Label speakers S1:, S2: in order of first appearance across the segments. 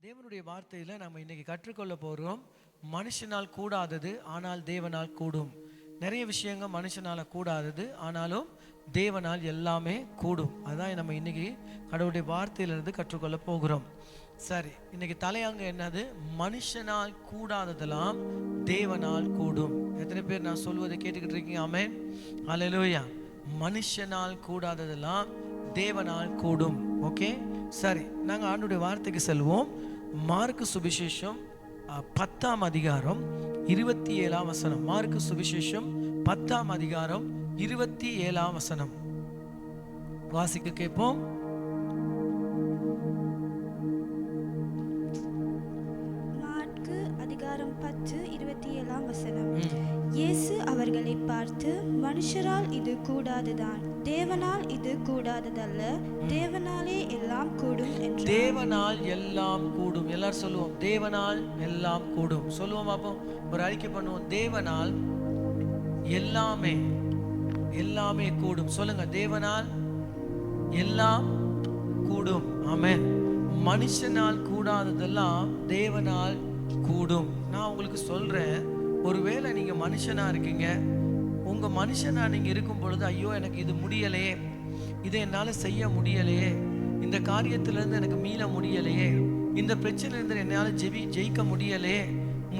S1: தேவனுடைய வார்த்தையில் நம்ம இன்னைக்கு கற்றுக்கொள்ள போகிறோம். மனுஷனால் கூடாதது ஆனால் தேவனால் கூடும். நிறைய விஷயங்கள் மனுஷனால் கூடாதது, ஆனாலும் தேவனால் எல்லாமே கூடும். அதான் நம்ம இன்னைக்கு கடவுளுடைய வார்த்தையிலிருந்து கற்றுக்கொள்ள போகிறோம். சரி, இன்னைக்கு தலையாங்க என்னது? மனுஷனால் கூடாததெல்லாம் தேவனால் கூடும். எத்தனை பேர் நான் சொல்வதை கேட்டுக்கிட்டு இருக்கீங்க? ஆமென், அல்லேலூயா. மனுஷனால் கூடாததெல்லாம் தேவனால் கூடும். ஓகே, சரி, நாங்கள் ஆண்டவருடைய வார்த்தைக்கு செல்வோம். மார்க்கு சுவிசேஷம் 10ஆம் அதிகாரம் 27ஆம் வசனம். மார்க்கு சுவிசேஷம் 10ஆம் அதிகாரம் 27ஆம் வசனம் வாசிக்க கேட்போம்.
S2: மார்க்கு அதிகாரம் 10 27ஆம் வசனம். இயேசு அவர்களை பார்த்து, மனுஷரால் இது கூடாதுதான், தேவனால் இது கூடாததல்ல, தேவனாலே எல்லாம் கூடும் என்றார்.
S1: தேவனால் எல்லாம் கூடும். எல்லாரும் சொல்லுவோம், தேவனால் எல்லாம் கூடும். சொல்லுவோம், அப்போ ஒரு அறிக்கை பண்ணுவோம். தேவனால் எல்லாமே எல்லாமே கூடும். சொல்லுங்க, தேவனால் எல்லாம் கூடும். ஆமென். மனுஷனால் கூடாததெல்லாம் தேவனால் கூடும். நான் உங்களுக்கு சொல்றேன், ஒருவேளை நீங்க மனுஷனா இருக்கீங்க, உங்க மனுஷனா நீங்க இருக்கும் பொழுது, ஐயோ எனக்கு இது முடியலையே, இதை என்னால செய்ய முடியலையே, இந்த காரியத்திலிருந்து எனக்கு மீள முடியலையே, இந்த பிரச்சனையிலிருந்து என்னால் ஜெயிக்க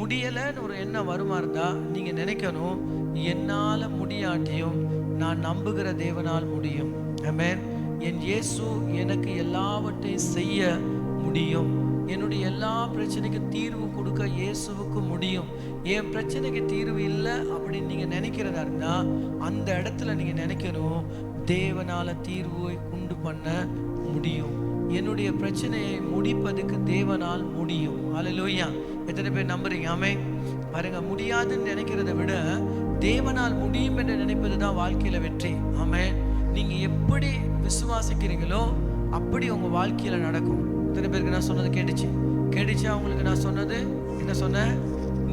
S1: முடியலைன்னு ஒரு எண்ணம் வருமா இருந்தா நீங்க நினைக்கணும், என்னால முடியாட்டியும் நான் நம்புகிற தேவனால் முடியும். ஆமென். என் இயேசு எனக்கு எல்லாவற்றையும் செய்ய முடியும். என்னுடைய எல்லா பிரச்சனைக்கு தீர்வு கொடுக்க இயேசுவுக்கு முடியும். என் பிரச்சனைக்கு தீர்வு இல்லை அப்படின்னு நீங்க நினைக்கிறதா இருந்தா, அந்த இடத்துல நீங்க நினைக்கணும், தேவனால தீர்வை உண்டு பண்ண முடியும். என்னுடைய பிரச்சனையை முடிப்பதுக்கு தேவனால் முடியும். அல்லேலூயா. எத்தனை பேர் நம்புறீங்க? ஆமென். பாருங்க, முடியாதுன்னு நினைக்கிறத விட தேவனால் முடியும் என்று நினைப்பது தான் வாழ்க்கையில வெற்றி. ஆமென். நீங்க எப்படி விசுவாசிக்கிறீங்களோ அப்படி உங்க வாழ்க்கையில நடக்கும். எத்தனை பேருக்கு நான் சொன்னது கேட்டுச்சா? உங்களுக்கு நான் சொன்னது என்ன சொன்னேன்?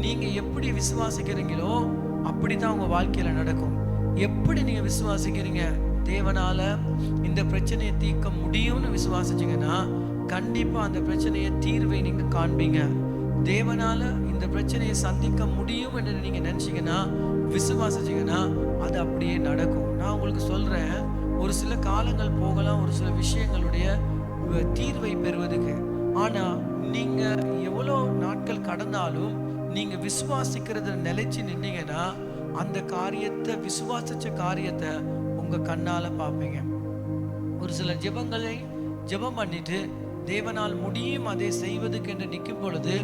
S1: நீங்க எப்படி விசுவாசிக்கிறீங்களோ அப்படித்தான் உங்க வாழ்க்கையில நடக்கும். எப்படி நீங்க விசுவாசிக்கிறீங்க? தேவனால இந்த பிரச்சனையை தீர்க்க முடியும்னு விசுவாசிச்சீங்கன்னா கண்டிப்பா அந்த பிரச்சனையை தீர்வை நீங்க காண்பீங்க. தேவனால இந்த பிரச்சனையை சந்திக்க முடியும் என்று நீங்க நினைச்சீங்கன்னா, விசுவாசிச்சீங்கன்னா அது அப்படியே நடக்கும். நான் உங்களுக்கு சொல்றேன், ஒரு சில காலங்கள் போகலாம் ஒரு சில விஷயங்களுடைய தீர்வை பெறுவதுக்கு. ஆனா நீங்க எவ்வளோ நாட்கள் கடந்தாலும் நீங்க விசுவாசிக்கிறத நிலைச்சு நின்னீங்கன்னா அந்த காரியத்தை, விசுவாசிச்ச காரியத்தை உங்க கண்ணால பார்ப்பீங்க. ஒரு சில ஜெபம் பண்ணிட்டு தேவனால் முடியும் அதை செய்வதுக்கு என்று நிற்கும் பொழுது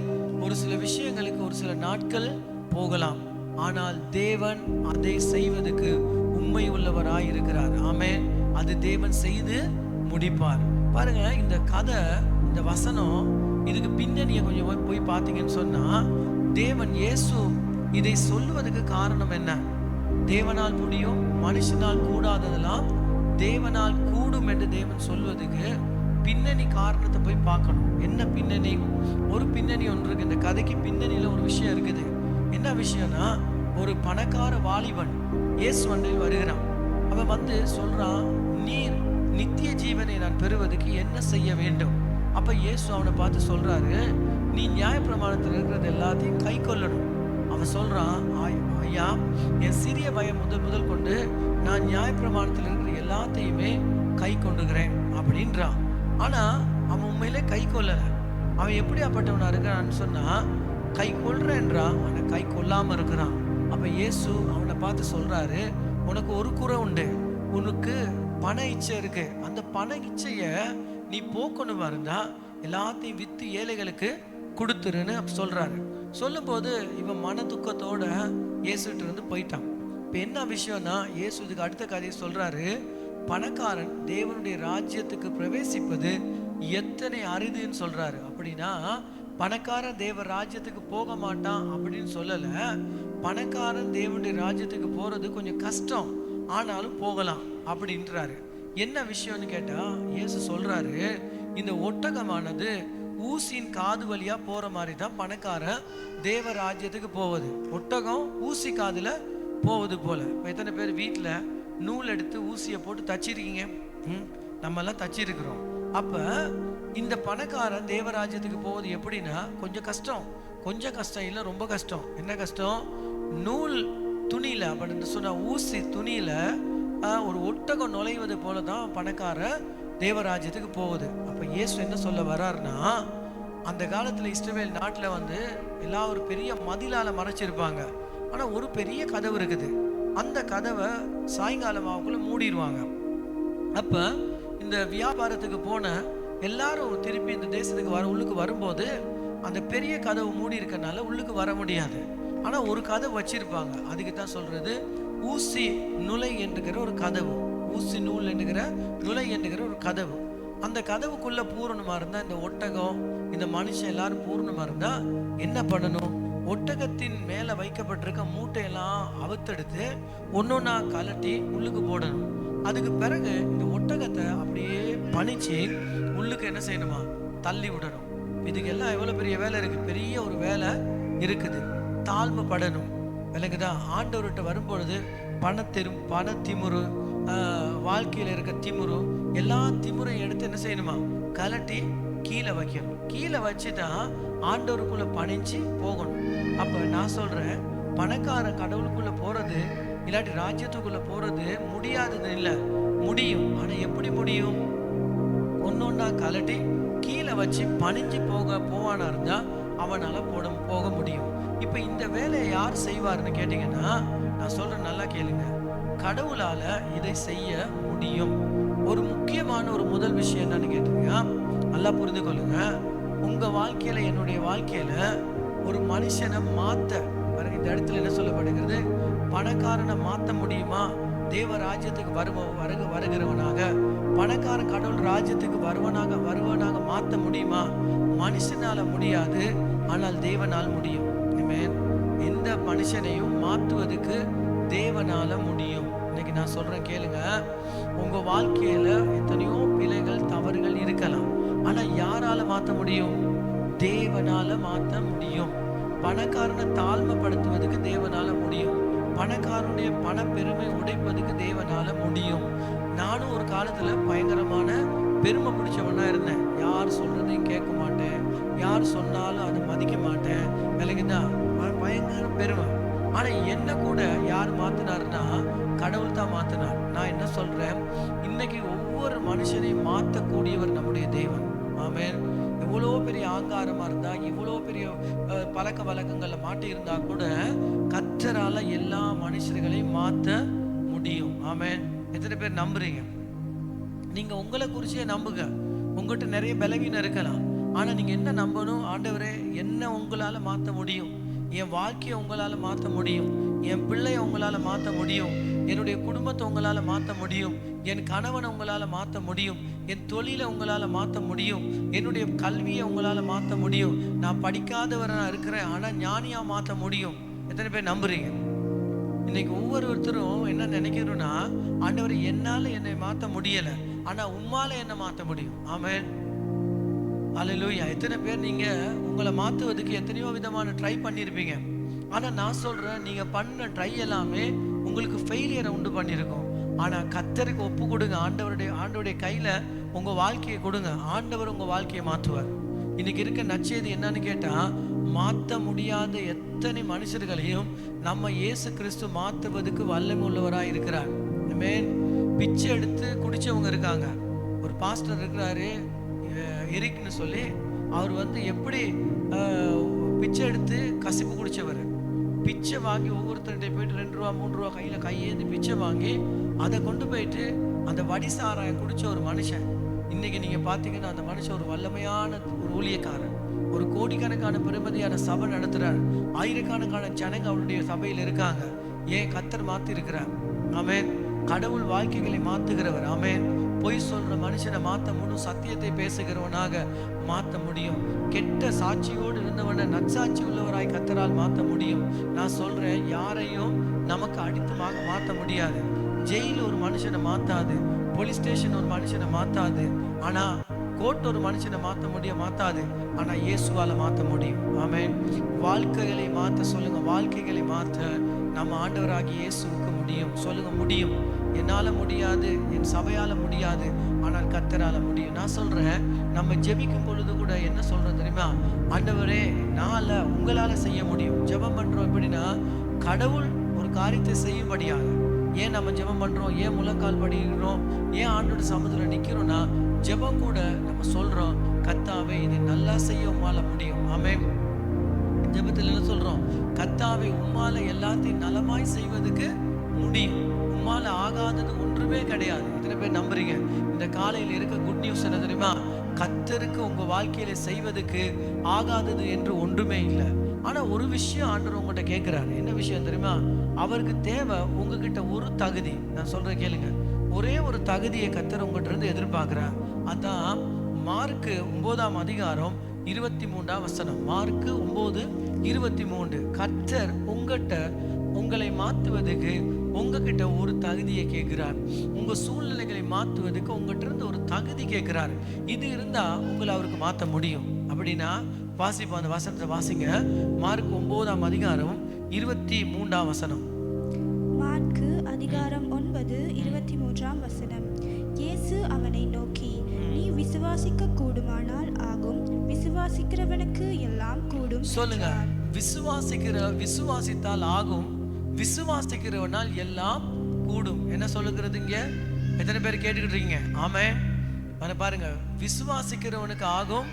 S1: ஒரு சில விஷயங்களுக்கு ஒரு சில நாட்கள் போகலாம், ஆனால் தேவன் அதை செய்வதுக்கு உண்மை உள்ளவராய் இருக்கிறார். ஆமென். அது தேவன் செய்து முடிப்பார். பாருங்க, இந்த கதை, இந்த வசனம், இதுக்கு பின்னணியை கொஞ்சம் போய் பார்த்தீங்கன்னு சொன்னா, தேவன் இயேசு இதை சொல்லுவதற்கு காரணம் என்ன? தேவனால் முடியும், மனுஷனால் கூடாததெல்லாம் தேவனால் கூடும் என்று தேவன் சொல்வதுக்கு பின்னணி காரணத்தை போய் பார்க்கணும். என்ன பின்னணி? ஒரு பின்னணி ஒன்று இருக்கு. இந்த கதைக்கு பின்னணியில ஒரு விஷயம் இருக்குது. என்ன விஷயம்னா, ஒரு பணக்கார வாலிபன் இயேசு அண்டையில் வருகிறான். அவன் வந்து சொல்றான், நீர் நித்திய ஜீவனை நான் பெறுவதற்கு என்ன செய்ய வேண்டும்? அப்ப இயேசு அவனை பார்த்து சொல்றாரு, நீ நியாயப்பிரமாணத்தில் இருக்கிறது எல்லாத்தையும் கை கொள்ளணும். அவன் சொல்றான், ஐயா, என் சிறிய பயம் முதல் கொண்டு நான் நியாயப்பிரமாணத்தில் இருக்கிற எல்லாத்தையுமே கை கொண்டுகிறேன் அப்படின்றான். ஆனா அவன் உண்மையிலே கை கொள்ளல. அவன் எப்படியாப்பட்டவனா இருக்கிறான்னு சொன்னா, கை கொள்றேன்றான், ஆனா கை கொள்ளாம இருக்கிறான். அப்ப இயேசு அவனை பார்த்து சொல்றாரு, உனக்கு ஒரு குறை உண்டு, உனக்கு பண இச்சை இருக்கு, அந்த பண இச்சைய நீ போக்கணும் இருந்தா எல்லாத்தையும் வித்து ஏழைகளுக்கு கொடுத்துருன்னு சொல்றாரு. சொல்லும் போது இவன் மன துக்கத்தோட இயேசுகிட்ட இருந்து போயிட்டான். இப்ப என்ன விஷயம்னா, இயேசு இதுக்கு அடுத்த கதையை சொல்றாரு, பணக்காரன் தேவனுடைய ராஜ்யத்துக்கு பிரவேசிப்பது எத்தனை அரிதுன்னு சொல்றாரு. அப்படின்னா பணக்காரன் தேவ ராஜ்யத்துக்கு போக மாட்டான் அப்படின்னு சொல்லல, பணக்காரன் தேவனுடைய ராஜ்யத்துக்கு போறது கொஞ்சம் கஷ்டம், ஆனாலும் போகலாம் அப்படின்றாரு. என்ன விஷயம்னு கேட்டா, இயேசு சொல்றாரு, இந்த ஒட்டகமானது ஊசியின் காது வழியா போற மாதிரி தான் பணக்காரன் தேவ ராஜ்யத்துக்கு போவது. ஒட்டகம் ஊசி காதுல போவது போல. இப்போ எத்தனை பேர் வீட்டில் நூல் எடுத்து ஊசியை போட்டு தச்சிருக்கீங்க? நம்ம எல்லாம் தச்சிருக்கிறோம். அப்ப இந்த பணக்காரன் தேவராஜ்யத்துக்கு போவது எப்படின்னா கொஞ்சம் கஷ்டம் இல்லை, ரொம்ப கஷ்டம். என்ன கஷ்டம்? நூல் துணியில அப்படின்னு சொன்னா ஊசி துணியில ஒரு ஒட்டகம் நுழைவது போல தான் பணக்கார தேவராஜ்யத்துக்கு போகுது. அப்ப இயேசு என்ன சொல்ல வர்றாருன்னா, அந்த காலத்துல இஸ்ரவேல் நாட்டுல எல்லாம் ஒரு பெரிய மதிலால மறைச்சிருப்பாங்க. ஆனா ஒரு பெரிய கதவு இருக்குது. அந்த கதவை சாயங்காலமாவுக்குள்ள மூடிடுவாங்க. அப்ப இந்த வியாபாரத்துக்கு போன எல்லாரும் திருப்பி இந்த தேசத்துக்கு உள்ளுக்கு வரும்போது அந்த பெரிய கதவு மூடி இருக்கனால உள்ளுக்கு வர முடியாது. ஆனா ஒரு கதவு வச்சிருப்பாங்க. அதுக்கு தான் சொல்றது ஊசி நுழை என்கிற ஒரு கதவு, ஊசி நூல் என்கிற நுழை என்கிற ஒரு கதவு. அந்த கதவுக்குள்ள பூரணமா இருந்தா, இந்த ஒட்டகம் இந்த மனுஷன் எல்லாரும் பூரணமா இருந்தா என்ன பண்ணணும்? ஒட்டகத்தின் மேல வைக்கப்பட்டிருக்க மூட்டையெல்லாம் அவுத்தெடுத்து ஒன்னொன்னா கலட்டி உள்ளுக்கு போடணும். அதுக்கு பிறகு இந்த ஒட்டகத்தை அப்படியே பணிச்சு உள்ளுக்கு என்ன செய்யணுமா? தள்ளி விடணும். இதுக்கு எல்லாம் எவ்வளவு பெரிய வேலை இருக்கு, பெரிய ஒரு வேலை இருக்குது. தாழ்மைப்படணும், விளங்குதா? ஆண்டவர்கிட்ட வரும்பொழுது பண திமுரு, வாழ்க்கையில இருக்க திமுரு, எல்லா திமுறையும் எடுத்து என்ன செய்யணுமா? கலட்டி கீழே வைக்கணும். கீழே வச்சுதான் ஆண்டவருக்குள்ள பணிஞ்சு போகணும். அப்ப நான் சொல்றேன், பணக்கார கடவுளுக்குள்ள போறது இல்லாட்டி ராஜ்யத்துக்குள்ள போறது முடியாதது இல்லை, முடியும். ஆனா எப்படி முடியும்? ஒன்னொன்னா கலட்டி கீழே வச்சு பணிஞ்சு போவானா இருந்தா அவனால போக முடியும். இப்ப இந்த வேலையை யார் செய்வார்னு கேட்டீங்கன்னா, நான் சொல்றேன், நல்லா கேளுங்க, கடவுளால இதை செய்ய முடியும். ஒரு முக்கியமான ஒரு முதல் விஷயம் என்னன்னு கேட்டீங்கன்னா, நல்லா புரிந்து கொள்ளுங்க. உங்க வாழ்க்கையில, என்னுடைய வாழ்க்கையில ஒரு மனுஷனை மாத்த பாருங்க. இந்த இடத்துல என்ன சொல்லப்படுகிறது? பணக்காரனை மாத்த முடியுமா? தேவ ராஜ்யத்துக்கு வருகிறவனாக, பணக்கார கடவுள் ராஜ்யத்துக்கு வருவனாக மாத்த முடியுமா? மனுஷனால முடியாது, ஆனால் தேவனால் முடியும். எந்த மனுஷனையும் மாற்றுவதற்கு தேவனால முடியும். இன்னைக்கு நான் சொல்றேன் கேளுங்க, உங்க வாழ்க்கையில எத்தனையோ பிழைகள் தவறுகள் இருக்கலாம், ஆனா யாரால மாத்த முடியும்? தேவனால மாத்த முடியும். பணக்காரனை தாழ்மைப்படுத்துவதற்கு தேவனால முடியும். பணக்காரனுடைய பண பெருமை உடைப்பதுக்கு தேவனால முடியும். நானும் ஒரு காலத்துல பயங்கரமான பெருமை பிடிச்சவனா இருந்தேன். யார் சொல்றதையும் கேட்க மாட்டேன், யார் சொன்னாலும் அதை மதிக்க மாட்டேன், விலகுதான், பயங்கர பெருமை. ஆனா என்ன கூட யார் மாத்தினாருன்னா, கடவுள் தான் மாத்தினார். நான் என்ன சொல்றேன், இன்னைக்கு ஒவ்வொரு மனுஷனையும் மாற்றக்கூடியவர் நம்முடைய தேவன். ஆமென். இவ்வளோ பெரிய ஆங்காரமா இருந்தா, இவ்வளோ பெரிய பழக்க வழக்கங்கள்ல மாட்டி இருந்தா கூட கர்த்தரால எல்லா மனுஷர்களையும் மாற்ற முடியும். ஆமென். எத்தனை பேர் நம்புறீங்க? நீங்க உங்களை குறிச்சே நம்புங்க. உங்ககிட்ட நிறைய பலவீனம் இருக்கலாம், ஆனா நீங்க என்ன நம்பணும்? ஆண்டவரே, என்ன உங்களால மாற்ற முடியும்? என் வாழ்க்கையை உங்களால மாற்ற முடியும், என் பிள்ளைய உங்களால மாற்ற முடியும், என்னுடைய குடும்பத்தை உங்களால மாற்ற முடியும், என் கணவனை உங்களால மாற்ற முடியும், என் தொழிலை உங்களால மாற்ற முடியும், என்னுடைய கல்வியை உங்களால மாற்ற முடியும். நான் படிக்காதவரா இருக்கிறேன், ஆனா ஞானியா மாற்ற முடியும். எத்தனை பேர் நம்புறீங்க? இன்னைக்கு ஒவ்வொருத்தரும் என்ன நினைக்கிறோம்னா, ஆண்டவர் என்னால என்னை மாற்ற முடியல, ஆனா உம்மால என்ன மாற்ற முடியும். ஆமென். அல்லேலூயா. எத்தனை பேர் நீங்க உங்களை மாற்றுவதற்கு எத்தனையோ விதமான ட்ரை பண்ணியிருப்பீங்க, ஆனா நான் சொல்றேன், நீங்க பண்ண ட்ரை எல்லாமே உங்களுக்கு ஃபெயிலியரை உண்டு பண்ணியிருக்கோம். ஆனா கர்த்தருக்கு ஒப்பு கொடுங்க, ஆண்டவருடைய கையில உங்க வாழ்க்கையை கொடுங்க, ஆண்டவர் உங்க வாழ்க்கையை மாற்றுவார். இன்னைக்கு இருக்க நற்செய்தி என்னன்னு கேட்டா, மாற்ற முடியாத எத்தனை மனுஷர்களையும் நம்ம இயேசு கிறிஸ்து மாற்றுவதற்கு வல்லமை உள்ளவராக இருக்கிறார். ஆமென். பிச்சை எடுத்து குடிச்சவங்க இருக்காங்க. ஒரு பாஸ்டர் இருக்கிறாரு, எரிக்னு சொல்லி, அவர் எப்படி பிச்சை எடுத்து கசிப்பு குடிச்சவர். பிச்சை வாங்கி ஒவ்வொருத்தர்கிட்ட போயிட்டு 2 ரூபா 3 ரூபா கையேந்து பிச்சை வாங்கி அதை கொண்டு போயிட்டு அந்த வடி சாராயம் குடிச்ச ஒரு மனுஷன். இன்னைக்கு நீங்க பாத்தீங்கன்னா அந்த மனுஷன் ஒரு வல்லமையான ஒரு ஊழியக்காரன், ஒரு கோடிக்கணக்கான பெருமதியான சபை நடத்துறார், ஆயிரக்கணக்கான ஜனங்க அவருடைய சபையில் இருக்காங்க. ஏன்? கர்த்தர் மாத்தி இருக்கிறார். ஆமென். கடவுள் வாழ்க்கைகளை மாத்துகிறவர். ஆமென். பொய் சொல்ற மனுஷனை மாத்த முடியும், சத்தியத்தை பேசுகிறவனாக மாற்ற முடியும். கெட்ட சாட்சியோடு இருந்தவனை நற்சாட்சி உள்ளவராய் கர்த்தரால் மாற்ற முடியும். நான் சொல்றேன், யாரையும் நமக்கு அடித்தமாக மாற்ற முடியாது. ஜெயில் ஒரு மனுஷனை மாத்தாது, போலீஸ் ஸ்டேஷன் ஒரு மனுஷனை மாத்தாது, ஆனா கோர்ட் ஒரு மனுஷனை மாத்தாது, ஆனா இயேசுவால மாற்ற முடியும். ஆமென். வாழ்க்கைகளை மாற்ற சொல்லுங்க, வாழ்க்கைகளை மாற்ற நம்ம ஆண்டவராகிய இயேசுவுக்கு முடியும். சொல்லுங்க, முடியும். என்னால முடியாது, என் சபையால முடியாது, ஆனால் கர்த்தரால முடியும். நான் சொல்றேன், நம்ம ஜெபிக்கும் பொழுது கூட என்ன சொல்றோம் தெரியுமா? ஆண்டவரே, நான்ல உங்களால செய்ய முடியும். ஜெபம் பண்றோம் எப்படின்னா, கடவுள் ஒரு காரியத்தை செய்யும்படியாக. ஏன் நம்ம ஜெபம் பண்றோம்? ஏன் முழங்கால் படிக்கிறோம்? ஏன் ஆண்டோட சமூகத்துல நிக்கிறோம்னா, ஜெபம் கூட நம்ம சொல்றோம், கர்த்தாவே இதை நல்லா செய்ய உம்மால முடியும். ஆமென். ஜெபத்தில் என்ன சொல்றோம்? கர்த்தாவே, உம்மால எல்லாத்தையும் நலமாய் செய்வதற்கு முடியும். உம்மால ஆகாதது ஒன்றுமே கிடையாது. எத்தனை பேர் நம்புறீங்க? இந்த காலையில் இருக்க குட் நியூஸ் என்ன தெரியுமா? கர்த்தருக்கு உங்க வாழ்க்கையில செய்வதற்கு ஆகாதது என்று ஒன்றுமே இல்லை. ஆனா ஒரு விஷயம் ஆண்டவர் உங்ககிட்ட கேட்கிறாரு. என்ன விஷயம் தெரியுமா? அவருக்கு தேவை உங்ககிட்ட ஒரு தகுதி. நான் சொல்றேன் கேளுங்க. ஒரே ஒரு தகுதியை கர்த்தர் உங்ககிட்ட இருந்து எதிர்பார்க்கிறார். அதான் மார்க்கு 9ஆம் அதிகாரம் 23ஆம் வசனம். மார்க்கு 9:23. கர்த்தர் உங்களை மாத்துவதற்கு உங்ககிட்ட ஒரு தகுதியை கேட்கிறார். உங்க சூழ்நிலைகளை மாத்துவதற்கு உங்ககிட்ட இருந்து ஒரு தகுதி கேட்கிறார். இது இருந்தா உங்களை அவருக்கு மாத்த முடியும். அப்படின்னா வாசிப்போம், அந்த வசனத்தை வாசிங்க. மார்க் 9ஆம் அதிகாரம் 23ஆம் வசனம்.
S2: மார்க்கு அதிகாரம் 9:23ஆம் வசனம். இயேசு அவனை நோக்கி, நீ விசுவாசிக்க கூடுமானால் ஆகும், விசுவாசிக்கிறவனுக்கு எல்லாம் கூடும்.
S1: சொல்லுங்க, விசுவாசித்தால் ஆகும், விசுவாசிக்கிறவனால் எல்லாம் கூடும். என்ன சொல்லுகிறது இங்க? எத்தனை பேர் கேட்டுக்கிட்டு இருக்கீங்க? ஆமென். பாருங்க, விசுவாசிக்கிறவனுக்கு ஆகும்,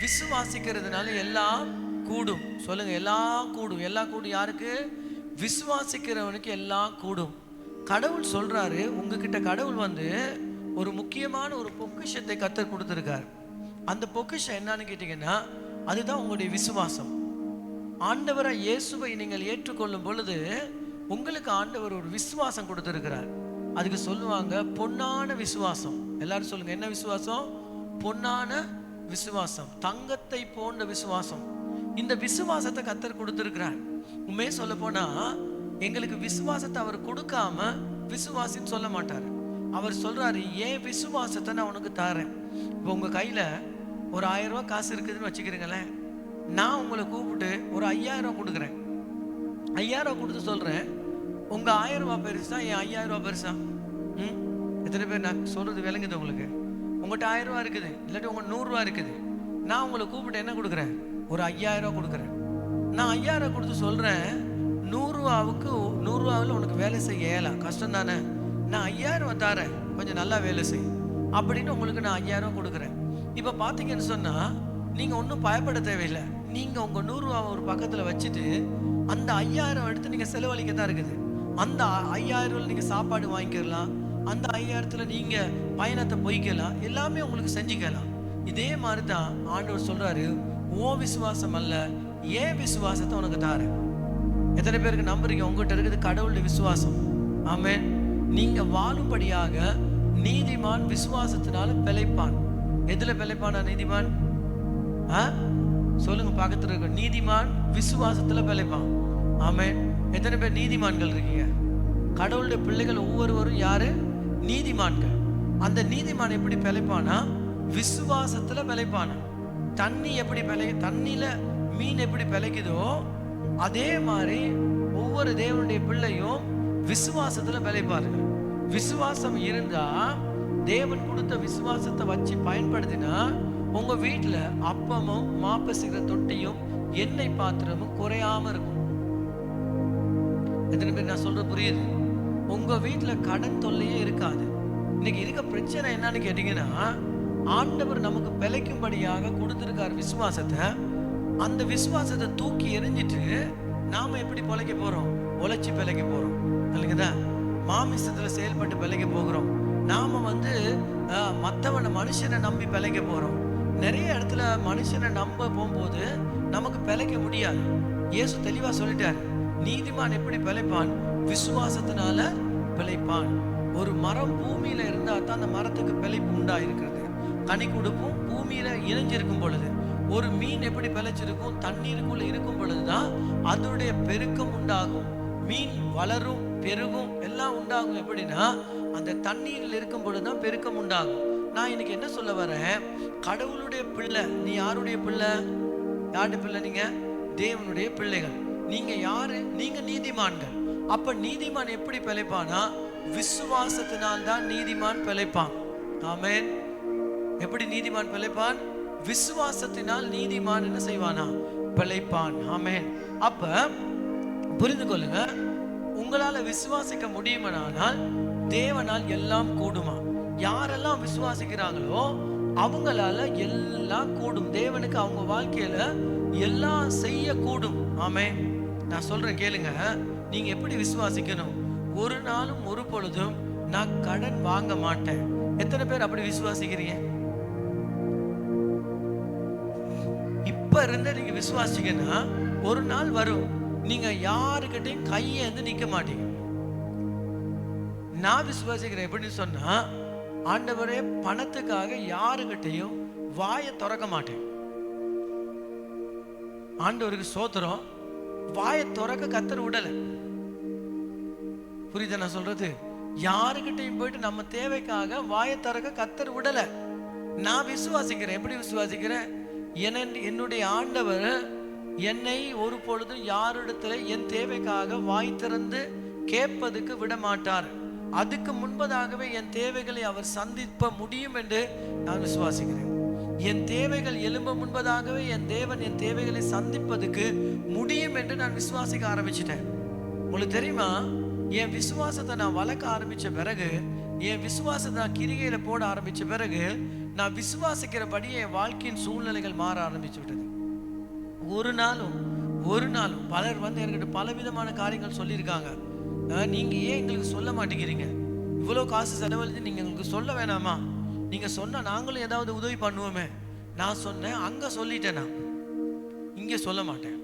S1: விசுவாசிக்கிறதுனால எல்லாம் கூடும். சொல்லுங்க, எல்லாம் கூடும். எல்லாம் கூடும் யாருக்கு? விசுவாசிக்கிறவனுக்கு எல்லாம் கூடும். கடவுள் சொல்றாரு, உங்ககிட்ட கடவுள் ஒரு முக்கியமான ஒரு பொக்கிஷத்தை கர்த்தர் கொடுத்திருக்கார். அந்த பொக்கிஷம் என்னன்னு கேட்டீங்கன்னா, அதுதான் உங்களுடைய விசுவாசம். ஆண்டவராய் இயேசுவை நீங்கள் ஏற்றுக்கொள்ளும் பொழுது உங்களுக்கு ஆண்டவர் ஒரு விசுவாசம் கொடுத்திருக்கிறார். அதுக்கு சொல்லுவாங்க பொன்னான விசுவாசம். எல்லாரும் சொல்லுங்க, என்ன விசுவாசம்? பொன்னான விசுவாசம், தங்கத்தை போன்ற விசுவாசம். இந்த விசுவாசத்தை கர்த்தர் கொடுத்திருக்கிறார். உண்மையே சொல்ல போனா, எங்களுக்கு விசுவாசத்தை அவர் கொடுக்காம விசுவாசின்னு சொல்ல மாட்டார். அவர் சொல்றாரு, ஏன் விசுவாசத்தை நான் உனக்கு தரேன். இப்போ உங்க கையில ஒரு 1000 ரூபாய் காசு இருக்குதுன்னு வச்சுக்கிறீங்களேன். நான் உங்களை கூப்பிட்டு ஒரு 5000 ரூபாய் கொடுக்குறேன். 5000 ரூபாய் கொடுத்து சொல்றேன், உங்க 1000 ரூபாய் பெருசா, என் 5000 ரூபாய் பெருசா? எத்தனை பேர் நான் சொல்றது விளங்குது உங்களுக்கு? உங்கள்கிட்ட 1000 ரூபாய் இருக்குது, இல்லாட்டி உங்க 100 ரூபாய் இருக்குது. நான் உங்களை கூப்பிட்டு என்ன கொடுக்குறேன்? ஒரு 5000 ரூபாய் கொடுக்குறேன். நான் 5000 ரூபாய் கொடுத்து சொல்றேன், 100 ரூபாவில் உனக்கு வேலை செய்ய இயலாம், கஷ்டம் தானே. நான் 5000 ரூபாய் தரேன், கொஞ்சம் நல்லா வேலை செய் அப்படின்னு உங்களுக்கு நான் 5000 ரூபாய் கொடுக்குறேன். இப்போ பார்த்தீங்கன்னு சொன்னா, நீங்க ஒன்றும் பயப்பட தேவையில்லை. நீங்க உங்க 100 ரூபாய் ஒரு பக்கத்துல வச்சுட்டு அந்த 5000 எடுத்து நீங்க செலவழிக்க தான் இருக்குது. அந்த 5000 நீங்க சாப்பாடு வாங்கிக்கலாம், அந்த 5000 நீங்க பயணத்தை போய்க்கலாம், எல்லாமே உங்களுக்கு செஞ்சுக்கலாம். இதே மாதிரி தான் ஆண்டவர் சொல்றாரு, ஓ விசுவாசம் அல்ல, ஏன் விசுவாசத்தை உனக்கு தாரேன். எத்தனை பேருக்கு நம்புறீங்க? உங்ககிட்ட இருக்குது கடவுளுடைய விசுவாசம். ஆமென். நீங்க வாழும்படியாக நீதிமான் விசுவாசத்தினால பிழைப்பான். எதுல பிழைப்பானா நீதிமான்? சொல்லுங்க, பக்கத்துல இருக்க. நீதிமான் விசுவாசத்துல பிழைப்பான். ஆமென். எத்தனை பேர் நீதிமான்கள் இருக்கீங்க? கடவுளுடைய பிள்ளைகள் ஒவ்வொருவரும் யாரு? நீதிமான்கள். அந்த நீதிமான் எப்படி பிழைப்பானா? விசுவாசத்துல பிழைப்பானா. தண்ணியில மீன் எப்படி பிழைக்குதோ அதே மாதிரி ஒவ்வொரு தேவனுடைய பிள்ளையும் விசுவாசத்துல பிழைப்பார்கள். விசுவாசம் இருந்தா, தேவன் கொடுத்த விசுவாசத்தை வச்சு பயன்படுத்தினா, உங்க வீட்டுல அப்பமும் மாப்பசிக்கிற தொட்டியும் எண்ணெய் பாத்திரமும் குறையாம இருக்கும். எத்தனை பேர் நான் சொல்ற புரியுது? உங்க வீட்டுல கடன் தொல்லையே இருக்காது. இன்னைக்கு இருக்க பிரச்சனை என்னன்னு கேட்டீங்கன்னா, ஆண்டவர் நமக்கு பிழைக்கும்படியாக கொடுத்திருக்கார் விசுவாசத்தை. அந்த விசுவாசத்தை தூக்கி எறிஞ்சிட்டு நாம எப்படி பிழைக்க போறோம்? உழைச்சி பிழைக்க போறோம் இல்லைங்கதா? மாமிசத்துல செயல்பட்டு பிழைக்க போகிறோம். நாம மனுஷனை நம்பி பிழைக்க போறோம். நிறைய இடத்துல மனுஷனை நம்ப போகும்போது நமக்கு பிழைக்க முடியாது. இயேசு தெளிவா சொல்லிட்டார், நீதிமான் எப்படி பிழைப்பான்? விசுவாசத்தினால பிழைப்பான். ஒரு மரம் பூமியில இருந்தா தான் அந்த மரத்துக்கு பிழைப்பு உண்டா இருக்கிறது. கனி கொடுப்பும் பூமியில இணைஞ்சிருக்கும் பொழுது. ஒரு மீன் எப்படி பிழைச்சிருக்கும்? தண்ணீருக்குள்ள இருக்கும் பொழுதுதான் அதனுடைய பெருக்கம் உண்டாகும். மீன் வளரும், பெருகும், எல்லாம் உண்டாகும். எப்படின்னா, அந்த தண்ணீரில் இருக்கும் பொழுதுதான் பெருக்கம் உண்டாகும். நான் இன்னைக்கு என்ன சொல்ல வரேன்? கடவுளுடைய பிள்ளை. நீ யாருடைய பிள்ளை? யாருடைய பிள்ளை? நீங்க தேவனுடைய பிள்ளைகள். நீங்க யாரு? நீங்க நீதிமான்கள். அப்ப நீதிமான் எப்படி பிழைப்பானா? விசுவாசத்தினால் தான் நீதிமான் பிழைப்பான். ஆமென். எப்படி நீதிமான் பிழைப்பான்? விசுவாசத்தினால் நீதிமான் என்ன செய்வானா? பிழைப்பான். ஆமென். அப்ப புரிந்து கொள்ளுங்க, உங்களால விசுவாசிக்க முடியுமானால் தேவனால் எல்லாம் கூடுமா? யாரெல்லாம் விசுவாசிக்கிறாங்களோ அவங்களால எல்லாம் கூடும். தேவனுக்கு அவங்க வாழ்க்கையில எல்லாம் செய்ய கூடும். ஆமென். நான் சொல்றேன் கேளுங்க, நீங்க எப்படி விசுவாசிக்கணும்? ஒரு நாளும் ஒரு பொழுதும் நான் கடன் வாங்க மாட்டேன். எத்தனை பேர் அப்படி விசுவாசிக்கிறீங்க? இப்ப இருந்து நீங்க விசுவாசிங்கன்னா ஒரு நாள் வரும், நீங்க யாருக்கிட்டையும் கையேந்து நிக்க மாட்டீங்க. நான் விசுவாசிக்கிறேன் எப்படின்னு சொன்னா, ஆண்டவரே பணத்துக்காக யாருக்கிட்டையும் வாயை திறக்க மாட்டேன். ஆண்டவருக்கு சோத்திரம். வாயை திறக்க கர்த்தர் விடல. புரியுதா நான் சொல்றது? யாருக்கிட்டையும் போயிட்டு நம்ம தேவைக்காக வாயை திறக்க கர்த்தர் விடல. நான் விசுவாசிக்கிறேன். எப்படி விசுவாசிக்கிறேன்? என்னுடைய ஆண்டவர் என்னை ஒரு பொழுதும் யாரிடத்துல என் தேவைக்காக வாய் திறந்து கேட்பதுக்கு விட மாட்டார். அதுக்கு முன்பதாகவே என் தேவைகளை அவர் சந்திப்ப முடியும் என்று நான் விசுவாசிக்கிறேன். என் தேவைகள் எழும்ப முன்பதாகவே என் தேவன் என் தேவைகளை சந்திப்பதுக்கு முடியும் என்று நான் விசுவாசிக்க ஆரம்பிச்சிட்டேன். உங்களுக்கு தெரியுமா, என் விசுவாசத்தை நான் வளர்க்க ஆரம்பிச்ச பிறகு, என் விசுவாசத்தை நான் கிரிகையில போட ஆரம்பிச்ச பிறகு, நான் விசுவாசிக்கிறபடி என் வாழ்க்கையின் சூழ்நிலைகள் மாற ஆரம்பிச்சு விட்டது. ஒரு நாளும் பலர் வந்து என்கிட்ட பலவிதமான காரியங்கள் சொல்லியிருக்காங்க. நீங்க ஏன் எங்களுக்கு சொல்ல மாட்டேங்கிறீங்க? இவ்வளவு காசு செலவழித்து நீங்க எங்களுக்கு சொல்ல வேணாமா? நீங்க சொன்னா நாங்களும் ஏதாவது உதவி பண்ணுவோமே. நான் சொன்னேன், அங்க சொல்லிட்டேன், நான் இங்க சொல்ல மாட்டேன்.